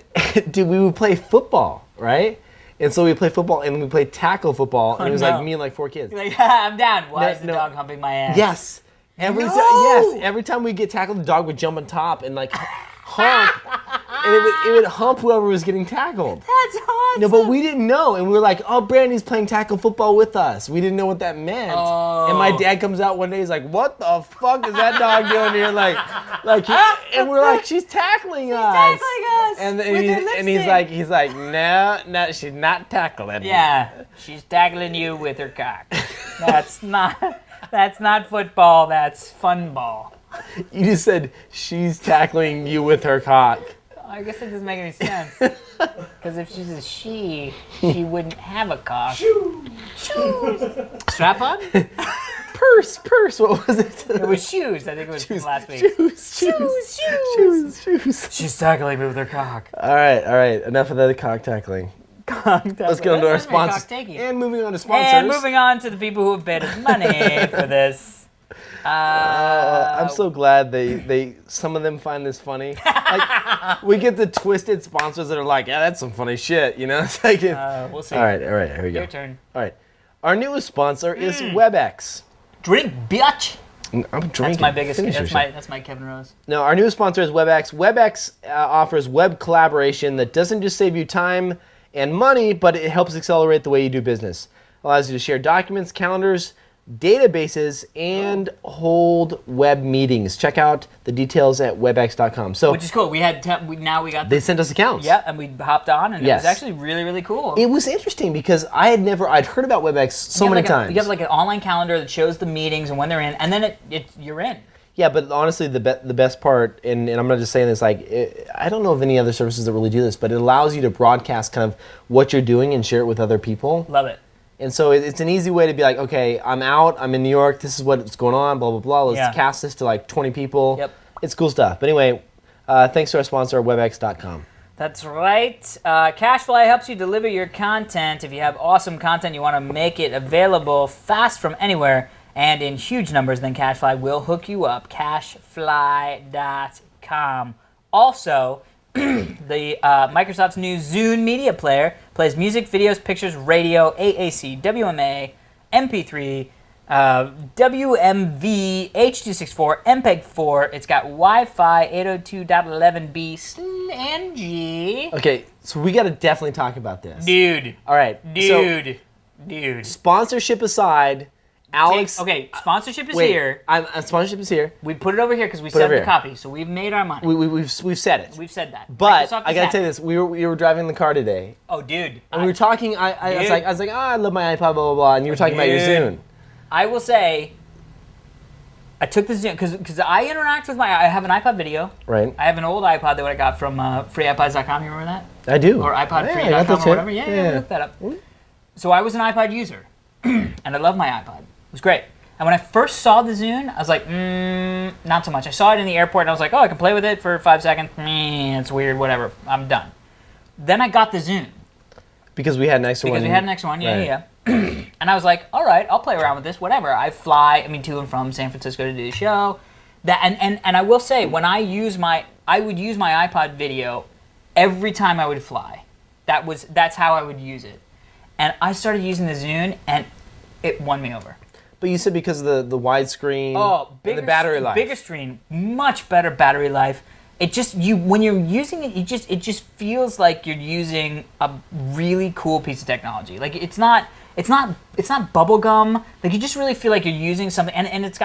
A: dude, we would play football, right? And so we would play football, and we played tackle football, and it was
B: no.
A: like me and like 4 kids.
B: Like, I'm down. Why is the
A: No.
B: dog humping my ass?
A: Yes. Every time we get tackled, the dog would jump on top and like hump, and it would hump whoever was getting tackled.
B: That's awesome.
A: No, but we didn't know, and we were like, "Oh, Brandy's playing tackle football with us." We didn't know what that meant.
B: Oh.
A: And my dad comes out one day, he's like, "What the fuck is that dog doing here?" And we're like, "She's tackling us."
B: tackling us
A: And
B: with her
A: he's like, "No, she's not tackling me."
B: Yeah, she's tackling you with her cock. That's not football. That's fun ball.
A: You just said she's tackling you with her cock.
B: I guess it doesn't make any sense. Because if she's a she wouldn't have a cock. Strap on?
A: Purse. What was it?
B: It was shoes. I think it was from last week.
A: Shoes.
B: She's tackling me with her cock.
A: All right. Enough of the cock tackling. Let's get on to our sponsors. And moving on to sponsors.
B: And moving on to the people who have paid us money for this.
A: I'm so glad they some of them find this funny. Like, we get the twisted sponsors that are like, yeah, that's some funny shit, you know? It's like,
B: We'll see.
A: all right, here we go.
B: Your turn.
A: All right. Our newest sponsor is WebEx.
B: Drink, bitch.
A: I'm drinking.
B: That's my biggest.
A: Finish your shit.
B: That's my Kevin Rose.
A: No, our newest sponsor is WebEx. WebEx offers web collaboration that doesn't just save you time and money, but it helps accelerate the way you do business. Allows you to share documents, calendars, databases, and hold web meetings. Check out the details at webex.com. So,
B: Which is cool. We got.
A: They sent us accounts.
B: Yeah, and we hopped on, and
A: Yes.
B: it was actually really, really cool.
A: It was interesting because I'd heard about WebEx so many times.
B: You have like an online calendar that shows the meetings and when they're in, and then you're in.
A: Yeah, but honestly, the best part, and I'm not just saying this, I don't know of any other services that really do this, but it allows you to broadcast kind of what you're doing and share it with other people.
B: Love it.
A: And so it's an easy way to be like, okay, I'm out, I'm in New York, this is what's going on, blah, blah, blah. Let's cast this to like 20 people.
B: Yep.
A: It's cool stuff. But anyway, thanks to our sponsor, webex.com.
B: That's right. CashFly helps you deliver your content. If you have awesome content, you want to make it available fast from anywhere and in huge numbers, then CashFly will hook you up. Cashfly.com. Also, the Microsoft's new Zune media player plays music, videos, pictures, radio, AAC, WMA, MP3, WMV, H.264, MPEG-4. It's got Wi-Fi 802.11b and G.
A: Okay, so we got to definitely talk about this.
B: Dude.
A: All right.
B: Dude.
A: Sponsorship aside, Alex.
B: Okay, sponsorship is
A: wait,
B: here.
A: Sponsorship is here.
B: We put it over here because we
A: Put it
B: set
A: over
B: the
A: here.
B: copy, so we've made our money.
A: We've said it.
B: We've said that.
A: But
B: Microsoft
A: I
B: is
A: gotta tell
B: happy.
A: you this: we were driving the car today,
B: Oh, dude.
A: and we were talking. I was like, oh, I love my iPod, blah blah blah, and you were talking about your
B: Dude.
A: Zune.
B: I will say, I took the Zune because I interact with I have an iPod video.
A: Right.
B: I have an old iPod that I got from freeiPods.com. You remember that?
A: I do.
B: Or
A: I got
B: iPodfree.com
A: that
B: or
A: too.
B: whatever. Yeah, look that up. So I was an iPod user, and I love my iPod. It was great. And when I first saw the Zune, I was like, not so much. I saw it in the airport, and I was like, oh, I can play with it for 5 seconds. It's weird, whatever. I'm done. Then I got the Zune.
A: Because we had an extra one.
B: Because we had an extra one, yeah.
A: Right.
B: And I was like, all right, I'll play around with this, whatever. I fly, to and from San Francisco to do the show. And I will say, when I would use my iPod video every time I would fly. That's how I would use it. And I started using the Zune, and it won me over.
A: But you said because of the widescreen and the battery life.
B: Bigger screen, much better battery life. It just when you're using it, it just feels like you're using a really cool piece of technology. Like it's not bubble gum. Like you just really feel like you're using something, and it's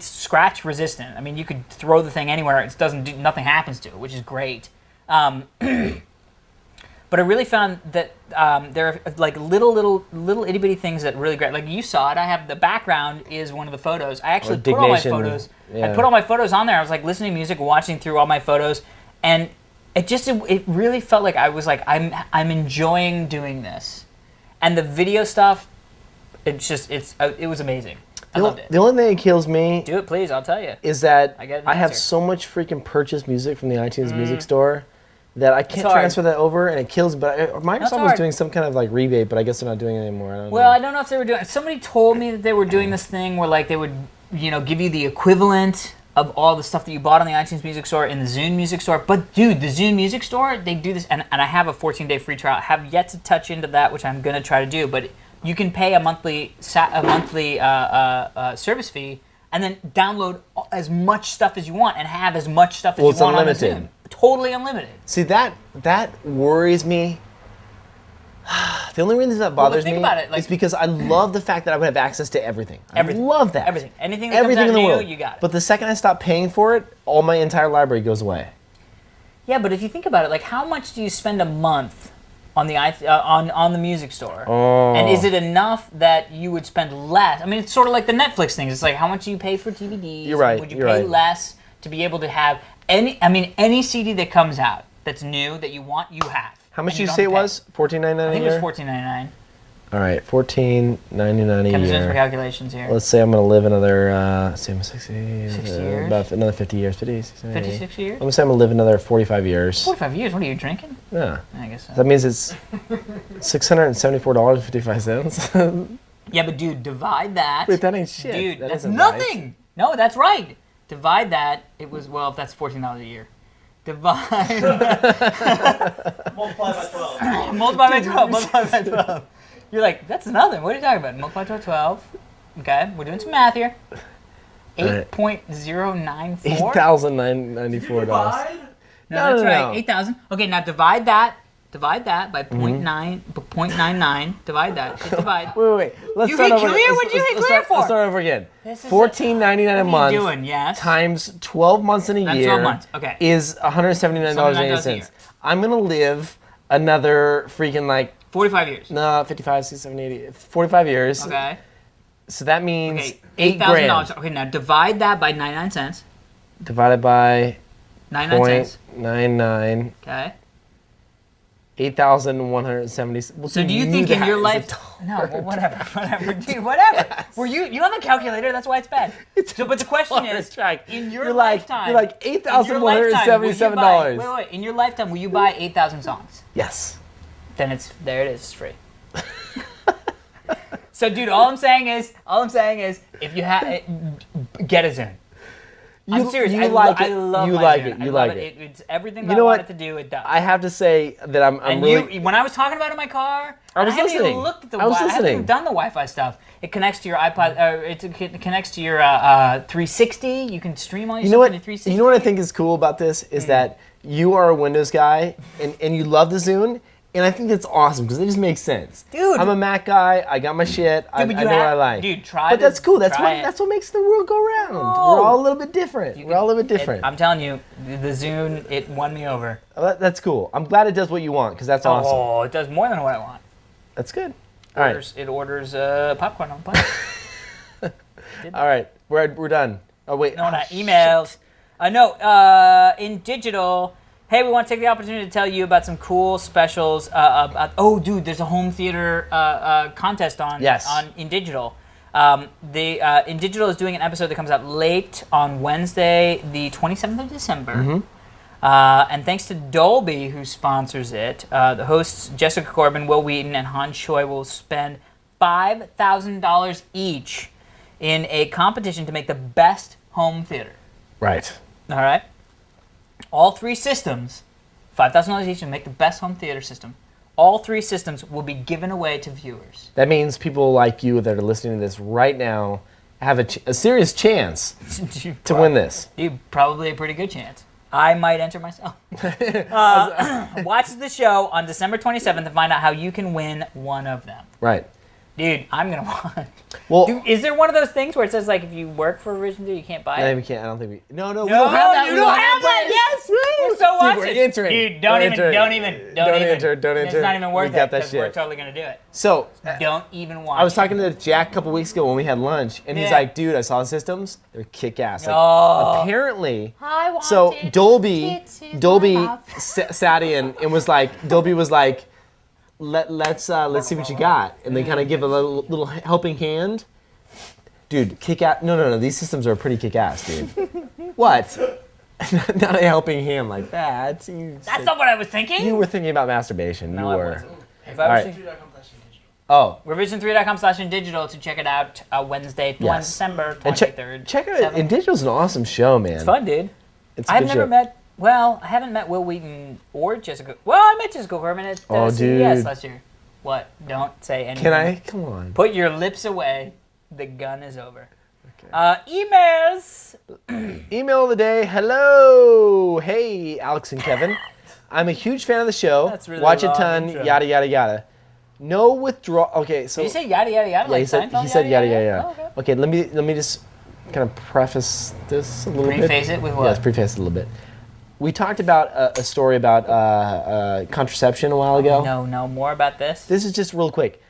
B: scratch resistant. I mean, you could throw the thing anywhere; nothing happens to it, which is great. But I really found that there are like little itty bitty things that really great. Like you saw it. I have the background is one of the photos. I actually put all my
A: Diggnation,
B: photos.
A: yeah.
B: I put all my photos on there. I was like listening to music, watching through all my photos, and it really felt like I was like I'm enjoying doing this, and the video stuff. It was amazing. I loved it.
A: The only thing that kills me
B: Do it, please. I'll tell you.
A: is that
B: I get an
A: I have
B: answer.
A: so much freaking purchased music from the iTunes Music Store that I can't
B: hard.
A: transfer that over, and it kills. But Microsoft was
B: hard.
A: doing some kind of like rebate, but I guess they're not doing it anymore. I don't
B: Well,
A: know.
B: I don't know if they were doing. Somebody told me that they were doing this thing where like they would, give you the equivalent of all the stuff that you bought on the iTunes Music Store in the Zune Music Store. But dude, the Zune Music Store, they do this, and I have a 14-day free trial. I have yet to touch into that, which I'm gonna try to do. But you can pay a monthly service fee, and then download as much stuff as you want, and have as much stuff as
A: Well,
B: you
A: it's
B: want
A: unlimited.
B: on the Zune. Totally unlimited.
A: See, that worries me. The only reason that bothers
B: think
A: me
B: about it, like-
A: is because I love the fact that I would have access to everything.
B: Everything.
A: I love that.
B: Everything. Anything that comes out
A: in the
B: new,
A: world.
B: you got it.
A: But the second I stop paying for it, all my entire library goes away.
B: Yeah, but if you think about it, like how much do you spend a month on the on the music store?
A: Oh.
B: And is it enough that you would spend less? I mean, it's sort of like the Netflix thing. It's like how much do you pay for DVDs?
A: You're right,
B: Would you
A: you're
B: pay
A: right.
B: less to be able to have any CD that comes out that's new that you want, you have.
A: How much
B: And
A: did you
B: don't
A: say it
B: have to pay.
A: was? $14.99
B: I
A: a
B: think it
A: year?
B: was $14.99.
A: All right, $14.99 a
B: Kind of doing some
A: year.
B: calculations here.
A: Let's say I'm going to live another, say I'm 60,
B: 60 years?
A: about another 50 years, 50, 60,
B: 56 years?
A: I'm going to say I'm going to live another 45 years.
B: 45 years? What are you drinking?
A: Yeah.
B: I guess so.
A: That means it's $674.55.
B: Yeah, but dude, divide that.
A: Wait, that ain't shit.
B: Dude,
A: That
B: that's
A: isn't
B: nothing.
A: right.
B: No, that's right. Divide that. It was, well, if that's $14 a year. Divide.
E: Multiply by 12.
B: Multiply by 12. Multiply by 12. You're like, that's nothing. What are you talking about? Multiply by 12. Okay, we're doing some math here.
A: right.
B: 8.094.
A: $8,994.
E: Divide?
B: No,
A: No,
B: that's
A: no,
B: right.
A: no.
B: 8,000. Okay, now divide that. Divide that by 0.99. Divide that. Hit divide.
A: Wait. Let's
B: You
A: start
B: hit
A: over.
B: clear? What'd you hit
A: let's
B: clear
A: start,
B: for?
A: Let's start over again.
B: This is
A: $14.99 a
B: What are
A: month
B: you doing? Yes.
A: times 12 months in a
B: Times
A: year
B: 12 months, okay.
A: is $179.80.
B: $179 a year.
A: I'm going to live another freaking like,
B: 45 years.
A: no, 55, 60, 70, 80, 45 years.
B: Okay.
A: So that means
B: Okay,
A: $8,000
B: $8,000. Okay, now divide that by 99 cents.
A: divided by
B: 99 cents.
A: 0.99.
B: Okay.
A: 8,170. Well,
B: So do you
A: knew
B: think in
A: that
B: your
A: was a
B: life? No, well, whatever, dude, whatever. Were you have a calculator? That's why it's bad. So, but the question is,
A: track.
B: in your
A: You're like-
B: lifetime,
A: you're like
B: in your lifetime, will you
A: $8,177.
B: buy- Wait. In your lifetime, will you buy 8,000 songs?
A: Yes.
B: Then there it is. It's free. So, dude, all I'm saying is, if you get a Zune. I'm serious.
A: You
B: I
A: like
B: I
A: it.
B: love
A: You
B: my
A: like
B: Zune.
A: it.
B: I
A: You
B: love
A: like it.
B: It's everything
A: You
B: that
A: know
B: I
A: what?
B: want it to do. It does.
A: I have to say that I'm
B: And
A: really.
B: when I was talking about it in my car,
A: I was
B: haven't even
A: listening.
B: looked at the
A: I was
B: Wi-Fi. I haven't
A: listening.
B: even done the Wi-Fi stuff. It connects to your iPod. It connects to your 360. You can stream all your
A: You know
B: stuff
A: what?
B: into 360.
A: You know what I think is cool about this is that you are a Windows guy and you love the Zune, and I think that's awesome because it just makes sense.
B: Dude.
A: I'm a Mac guy. I got my shit. I
B: but
A: know
B: you
A: what I
B: have-
A: like.
B: dude, try
A: But
B: this-
A: that's cool. That's
B: try it.
A: what makes the world go round.
B: No.
A: We're all a little bit different. We're all a little bit different.
B: I'm telling you, the Zune, it won me over.
A: That's cool. I'm glad it does what you want because that's awesome.
B: Oh, it does more than what I want.
A: That's good. All right.
B: It orders popcorn on the plate.
A: All right. We're done. Oh wait.
B: No, not emails. In digital. Hey, we want to take the opportunity to tell you about some cool specials. Dude, there's a home theater contest on
A: Yes.
B: in digital. In digital is doing an episode that comes out late on Wednesday, the 27th of December.
A: Mm-hmm.
B: And thanks to Dolby, who sponsors it, the hosts Jessica Corbin, Will Wheaton, and Han Choi will spend $5,000 each in a competition to make the best home theater.
A: Right.
B: All right. All three systems, $5,000 each, to make the best home theater system. All three systems will be given away to viewers.
A: That means people like you that are listening to this right now have a serious chance to win this.
B: Dude, probably a pretty good chance. I might enter myself. Watch the show on December 27th to find out how you can win one of them.
A: Right.
B: Dude, I'm gonna watch.
A: Well,
B: Dude, is there one of those things where it says like if you work for Revision 3, you can't buy
A: no,
B: it?
A: we can't. I don't think we. No, we
B: No,
A: don't have that.
B: you
A: We
B: don't have that. Yes, we're so
A: Dude,
B: watching.
A: we're entering.
B: Dude, don't even
A: enter.
B: It's not even worth
A: We got
B: it
A: that
B: because we're
A: shit.
B: totally gonna do it.
A: So
B: Don't even watch.
A: I was talking to Jack a couple weeks ago when we had lunch, and he's
B: Yeah.
A: like, "Dude, I saw the systems. They're kick ass." Like,
B: Oh.
A: apparently,
D: I want
A: so
D: it.
A: Dolby
D: It's in
A: Dolby
D: my mouth.
A: sat in and was like, Dolby was like, let's see what you got, and they kind of give a little helping hand. Dude, kick ass. No. These systems are pretty kick ass, dude. What? Not a helping hand like that.
B: That's not what I was thinking.
A: You were thinking about masturbation.
B: No,
A: you
B: I
A: were.
B: wasn't. If
A: All
B: I was
A: right.
B: thinking,
A: Oh.
B: revision3.com/indigital to check it out Wednesday,
A: Yes.
B: December
A: And
B: 23rd.
A: check it out. Indigital's an awesome show, man.
B: It's fun, dude.
A: It's a
B: I've
A: good
B: never
A: show.
B: met. Well, I haven't met Will Wheaton or Jessica. Well, I met Jessica Corman at
A: Oh,
B: CES
A: dude.
B: last year. What? Don't say anything.
A: Can I? Come on.
B: Put your lips away. The gun is over. Emails.
A: Email of the day. Hello. Hey, Alex and Kevin. I'm a huge fan of the show.
B: That's really
A: Watch a
B: long
A: ton.
B: intro.
A: Yada yada yada. No withdrawal. Okay, so
B: Did you say yada yada yada?
A: yeah,
B: like
A: he said
B: Seinfeld,
A: yada yada.
B: Oh, okay.
A: Okay, let me just kind of preface this a little bit.
B: Preface it with what?
A: Yes, preface it a little bit. We talked about a story about contraception a while ago.
B: No, more about this.
A: This is just real quick.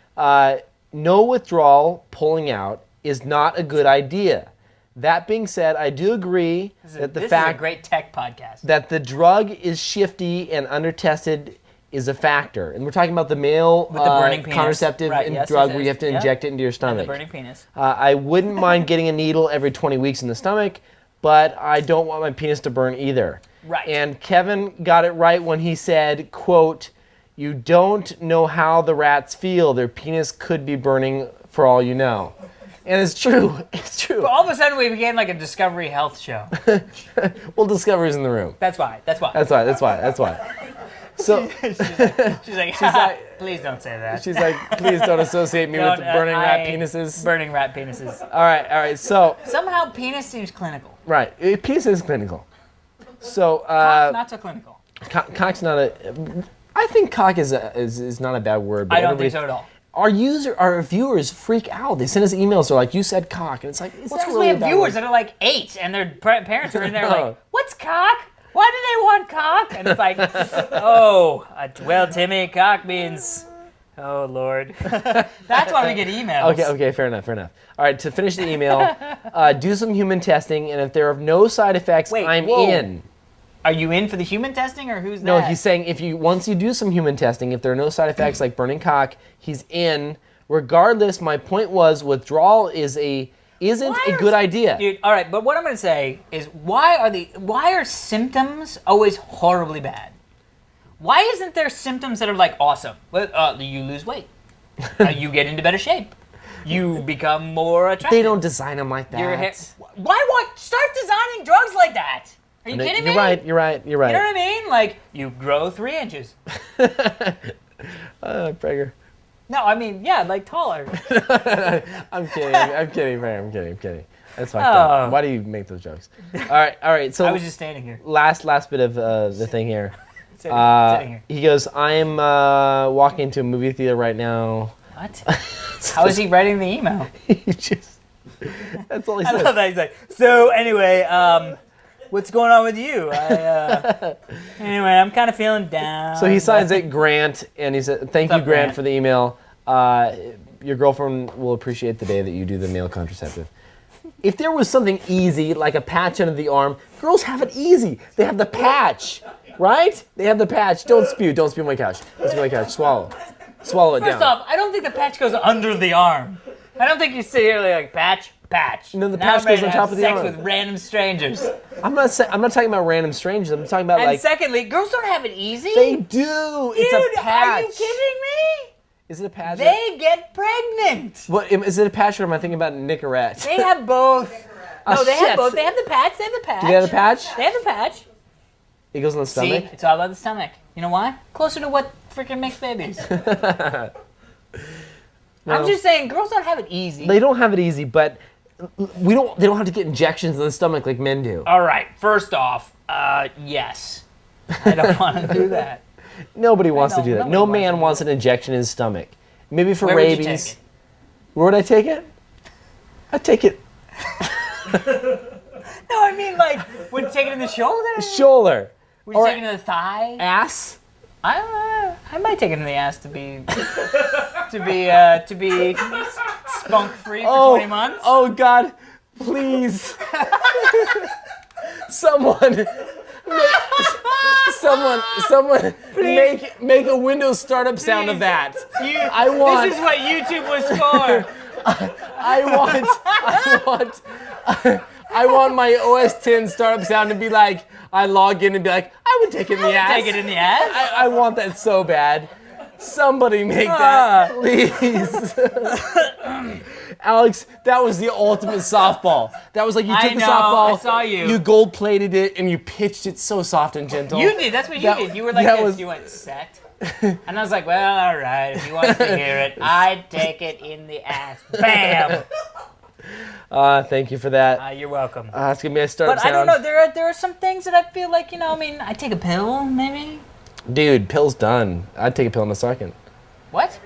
A: No withdrawal, pulling out, is not a good idea. That being said, I do agree that the
B: This is a
A: fact
B: great tech podcast.
A: that the drug is shifty and undertested is a factor. And we're talking about the male
B: With the burning penis.
A: contraceptive
B: Right,
A: and
B: yes,
A: drug
B: yes,
A: where you have to
B: yes.
A: inject it into your
B: And the
A: stomach.
B: burning penis.
A: I wouldn't mind getting a needle every 20 weeks in the stomach, but I don't want my penis to burn either.
B: Right.
A: And Kevin got it right when he said, quote, "You don't know how the rats feel. Their penis could be burning for all you know." And it's true. It's true.
B: But all of a sudden, we became like a Discovery Health show.
A: Well, Discovery's in the room.
B: That's why.
A: That's why. So
B: She's like, please don't say that.
A: she's like, "Please don't associate me with burning rat
B: I-
A: penises."
B: Burning rat penises.
A: All right. So,
B: Somehow, penis seems clinical.
A: right. Penis is clinical. So,
B: Cock, not so clinical.
A: cock's not a. I think cock is not a bad word. But
B: I don't think
A: everybody-
B: so at all.
A: Our viewers freak out. They send us emails. They're like, "You said cock," and it's like,
B: Well,
A: "Is
B: it's
A: that
B: because
A: really
B: we have
A: a bad
B: viewers
A: word?"
B: that are like 8, and their parents are in there
A: No.
B: like, "What's cock? Why do they want cock?" And it's like, "Oh, well, Timmy, cock means, oh Lord." That's why we get emails.
A: Okay, fair enough. All right, to finish the email, do some human testing, and if there are no side effects,
B: Wait,
A: I'm
B: whoa.
A: in.
B: Are you in for the human testing, or who's that?
A: No, he's saying once you do some human testing, if there are no side effects like burning cock, he's in. Regardless, my point was withdrawal isn't a good idea.
B: Dude, all right, but what I'm going to say is why are symptoms always horribly bad? Why isn't there symptoms that are like awesome? Well, you lose weight. You get into better shape. You become more attractive.
A: They don't design them like that.
B: Your hair. Start designing drugs like that? Are you kidding me?
A: You're right.
B: You know what I mean? Like, you grow 3 inches.
A: Prager.
B: No, I mean, yeah, like taller.
A: I'm kidding, Prager. I'm kidding. That's fucked
B: Oh.
A: up. Why do you make those jokes? All right. So
B: I was just standing here.
A: last bit of the thing here.
B: Sitting here.
A: He goes, "I'm walking to a movie theater right now."
B: What? How is he writing the email?
A: That's all he
B: I
A: says.
B: love that. He's like, so anyway, what's going on with you? Anyway, I'm kind of feeling down.
A: So he signs it, Grant, and he said, "Thank you,
B: up,
A: Grant,
B: Grant?
A: for the email. Your girlfriend will appreciate the day that you do the male contraceptive." If there was something easy, like a patch under the arm, girls have it easy. They have the patch, right? They have the patch. Don't spew on my couch. Don't spew on my couch. Swallow it down.
B: First off, I don't think the patch goes under the arm. I don't think you sit here like patch.
A: No, the
B: Now
A: patch
B: I'm ready
A: goes on
B: to
A: top
B: have
A: of the
B: sex
A: arm.
B: with random strangers.
A: I'm not talking about random strangers. I'm talking about
B: And
A: like
B: secondly, girls don't have it easy.
A: they do. It's
B: Dude,
A: a patch.
B: are you kidding me?
A: Is it a patch?
B: They get pregnant.
A: What is it a patch or am I thinking about Nicorette?
B: They have both. No,
A: Oh,
B: they have
A: shit.
B: both. They have the patch. They have the patch.
A: Do they have the patch?
B: They have the patch.
A: It goes on the stomach.
B: See, it's all about the stomach. You know why? Closer to what freaking makes babies. I'm just saying, girls don't have it easy.
A: They don't have it easy, but they don't have to get injections in the stomach like men do.
B: All right. First off, yes, I don't want to do that.
A: Nobody wants to
B: know,
A: do that.
B: nobody
A: No
B: wants to
A: man
B: do
A: wants an injection in his stomach. Maybe for
B: Where would you
A: rabies.
B: take it?
A: Where would I take it? I'd take it
B: No, I mean like, would you take it in the shoulder?
A: shoulder.
B: Would you
A: Or
B: take it in the thigh?
A: ass.
B: I might take it in the ass to be spunk free for 20 months.
A: Oh God, please. Someone make a Windows startup sound of that.
B: This is what YouTube was for.
A: I want my OS 10 startup sound to be like, I log in and be like, I would take it in the ass.
B: Take it in the ass.
A: I want that so bad. Somebody make that, please. Alex, that was the ultimate softball. That was like you took the softball,
B: I saw you.
A: You gold plated it, and you pitched it so soft and gentle.
B: You did. That's what you did. You were like this. You went set. And I was like, well, all right. If he wants to hear it, I'd take it in the ass. Bam.
A: Thank you for that.
B: You're welcome.
A: It's gonna be a startup
B: But
A: sound.
B: I don't know. There are some things that I feel like, I mean, I take a pill, maybe.
A: Dude, pill's done. I'd take a pill in a second.
B: What?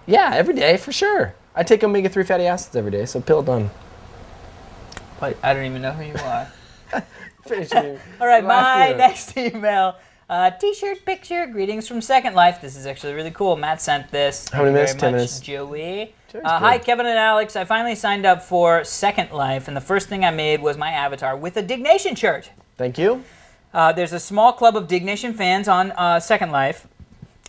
A: Yeah, every day for sure. I take omega-3 fatty acids every day, so pill done.
B: But I don't even know who you are.
A: Finish me.
B: All right, my
A: Last
B: next email. T-shirt picture. Greetings from Second Life. This is actually really cool. Matt sent this.
A: How many minutes?
B: Thank
A: 10
B: you very
A: minutes.
B: much, Joey.
A: Joey's
B: Hi,
A: good.
B: Kevin and Alex. I finally signed up for Second Life, and the first thing I made was my avatar with a Diggnation shirt.
A: Thank you.
B: There's a small club of Diggnation fans on Second Life,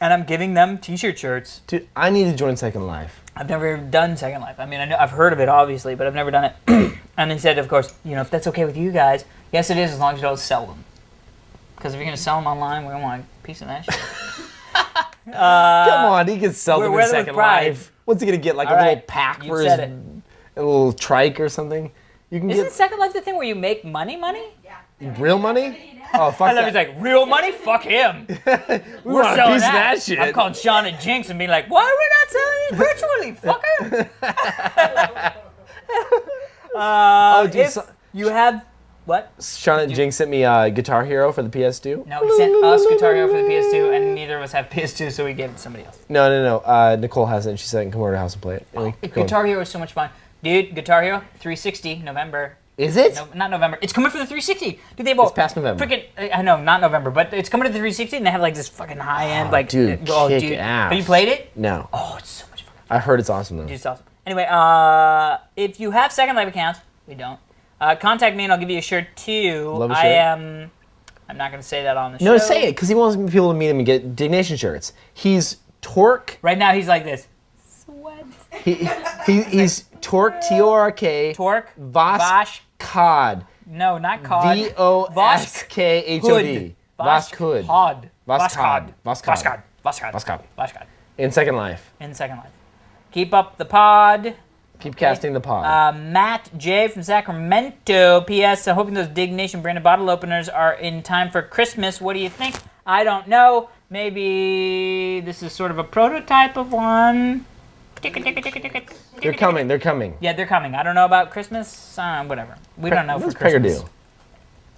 B: and I'm giving them T-shirt shirts.
A: Dude, I need to join Second Life.
B: I've never done Second Life. I mean, I've heard of it, obviously, but I've never done it. And he said, of course, if that's okay with you guys, yes, it is, as long as you don't sell them. Because if you're going to sell them online, we don't want a piece of that shit.
A: Come on, he can sell them
B: wear
A: in
B: them with
A: Second
B: pride.
A: Life. What's he gonna get? Like
B: All
A: a little
B: right,
A: pack
B: you
A: for his,
B: said it.
A: a little trike or something? You can
B: Isn't
A: get
B: Second Life the thing where you make money?
A: real money. Oh fuck
B: And then he's
A: that!
B: like, real money? Fuck him.
A: We
B: We're
A: want a
B: selling
A: piece of that shit.
B: I'm calling Sean and Jinx and being like, why are we not selling these virtually? Fucker.
A: Oh, dude,
B: If you have, what?
A: Sean and Jinx sent me Guitar Hero for the PS2.
B: No, he sent us Guitar Hero for the PS2, and neither of us have PS2, so we gave it to somebody else.
A: No. Nicole has it. And she said I can come over to her house and play it. Anyway, keep going.
B: Guitar Hero is so much fun. Dude, Guitar Hero, 360, November.
A: Is it?
B: No, not November. It's coming for the 360. Dude, they have
A: It's past November.
B: Freaking, I know, not November, but it's coming to the 360, and they have like this fucking high-end, like,
A: dude, kick ass.
B: Have you played it?
A: No.
B: Oh, it's so much fun.
A: I heard it's awesome though.
B: Dude, it's awesome. Anyway, if you have Second Life accounts, we don't. Contact me and I'll give you a shirt too.
A: Love a shirt.
B: I'm not going to say that on the show.
A: No, say it because he wants people to meet him and get Diggnation shirts. He's Torque.
B: Right now he's like this. Sweat.
A: He's Torque, T-O-R-K.
B: Torque.
A: Vosh Cod.
B: No, not cod.
A: V-O-S-K-H-O-D. Voskhood.
B: Pod.
A: Voskod.
B: Voskod.
A: Voskod.
B: Voskod.
A: In Second Life.
B: In Second Life. Keep up the pod.
A: Keep casting the pod.
B: Matt J. from Sacramento. P.S. Hoping those Diggnation branded bottle openers are in time for Christmas. What do you think? I don't know. Maybe this is sort of a prototype of one.
A: They're coming. They're coming.
B: Yeah, they're coming. I don't know about Christmas. Whatever. We don't know for
A: What's Prager
B: Christmas.
A: do?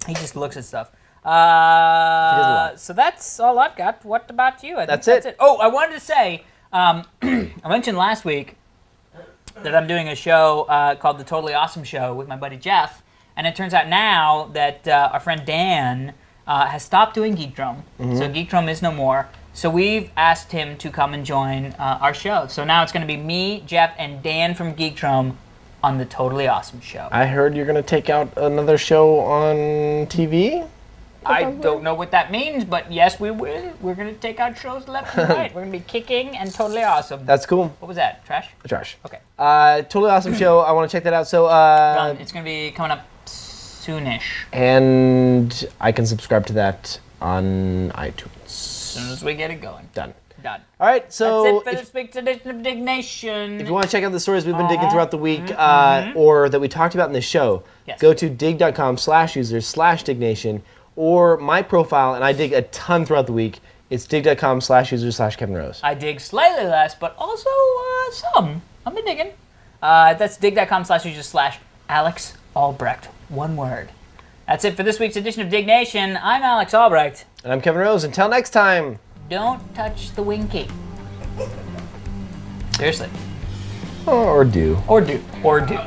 B: He just looks at stuff.
A: lot.
B: So that's all I've got. What about you? I think
A: That's it.
B: Oh, I wanted to say, I mentioned last week that I'm doing a show called The Totally Awesome Show with my buddy Jeff. And it turns out now that our friend Dan has stopped doing Geek Drum. So Geek Drum is no more. So we've asked him to come and join our show. So now it's going to be me, Jeff, and Dan from Geek Drum on The Totally Awesome Show.
A: I heard you're going to take out another show on TV?
B: I don't know what that means, but yes, we will. We're going to take out shows left and right. We're going to be kicking and totally awesome.
A: That's cool.
B: What was that? Trash?
A: Trash.
B: Okay.
A: Totally awesome show. I want to check that out. So,
B: It's going to be coming up soonish.
A: and I can subscribe to that on iTunes.
B: As soon as we get it going.
A: Done.
B: Done.
A: All right. So,
B: That's it for this week's edition of Diggnation.
A: if you want to check out the stories we've been digging throughout the week,
B: Mm-hmm.
A: or that we talked about in the show,
B: Yes.
A: go to dig.com/users/Diggnation, or my profile, and I dig a ton throughout the week. It's dig.com/users/Kevin Rose.
B: I dig slightly less, but also some. I've been digging. That's dig.com/users/Alex Albrecht. One word. That's it for this week's edition of Diggnation. I'm Alex Albrecht.
A: And I'm Kevin Rose. Until next time.
B: Don't touch the winky. Seriously.
A: Or do.
B: Or do.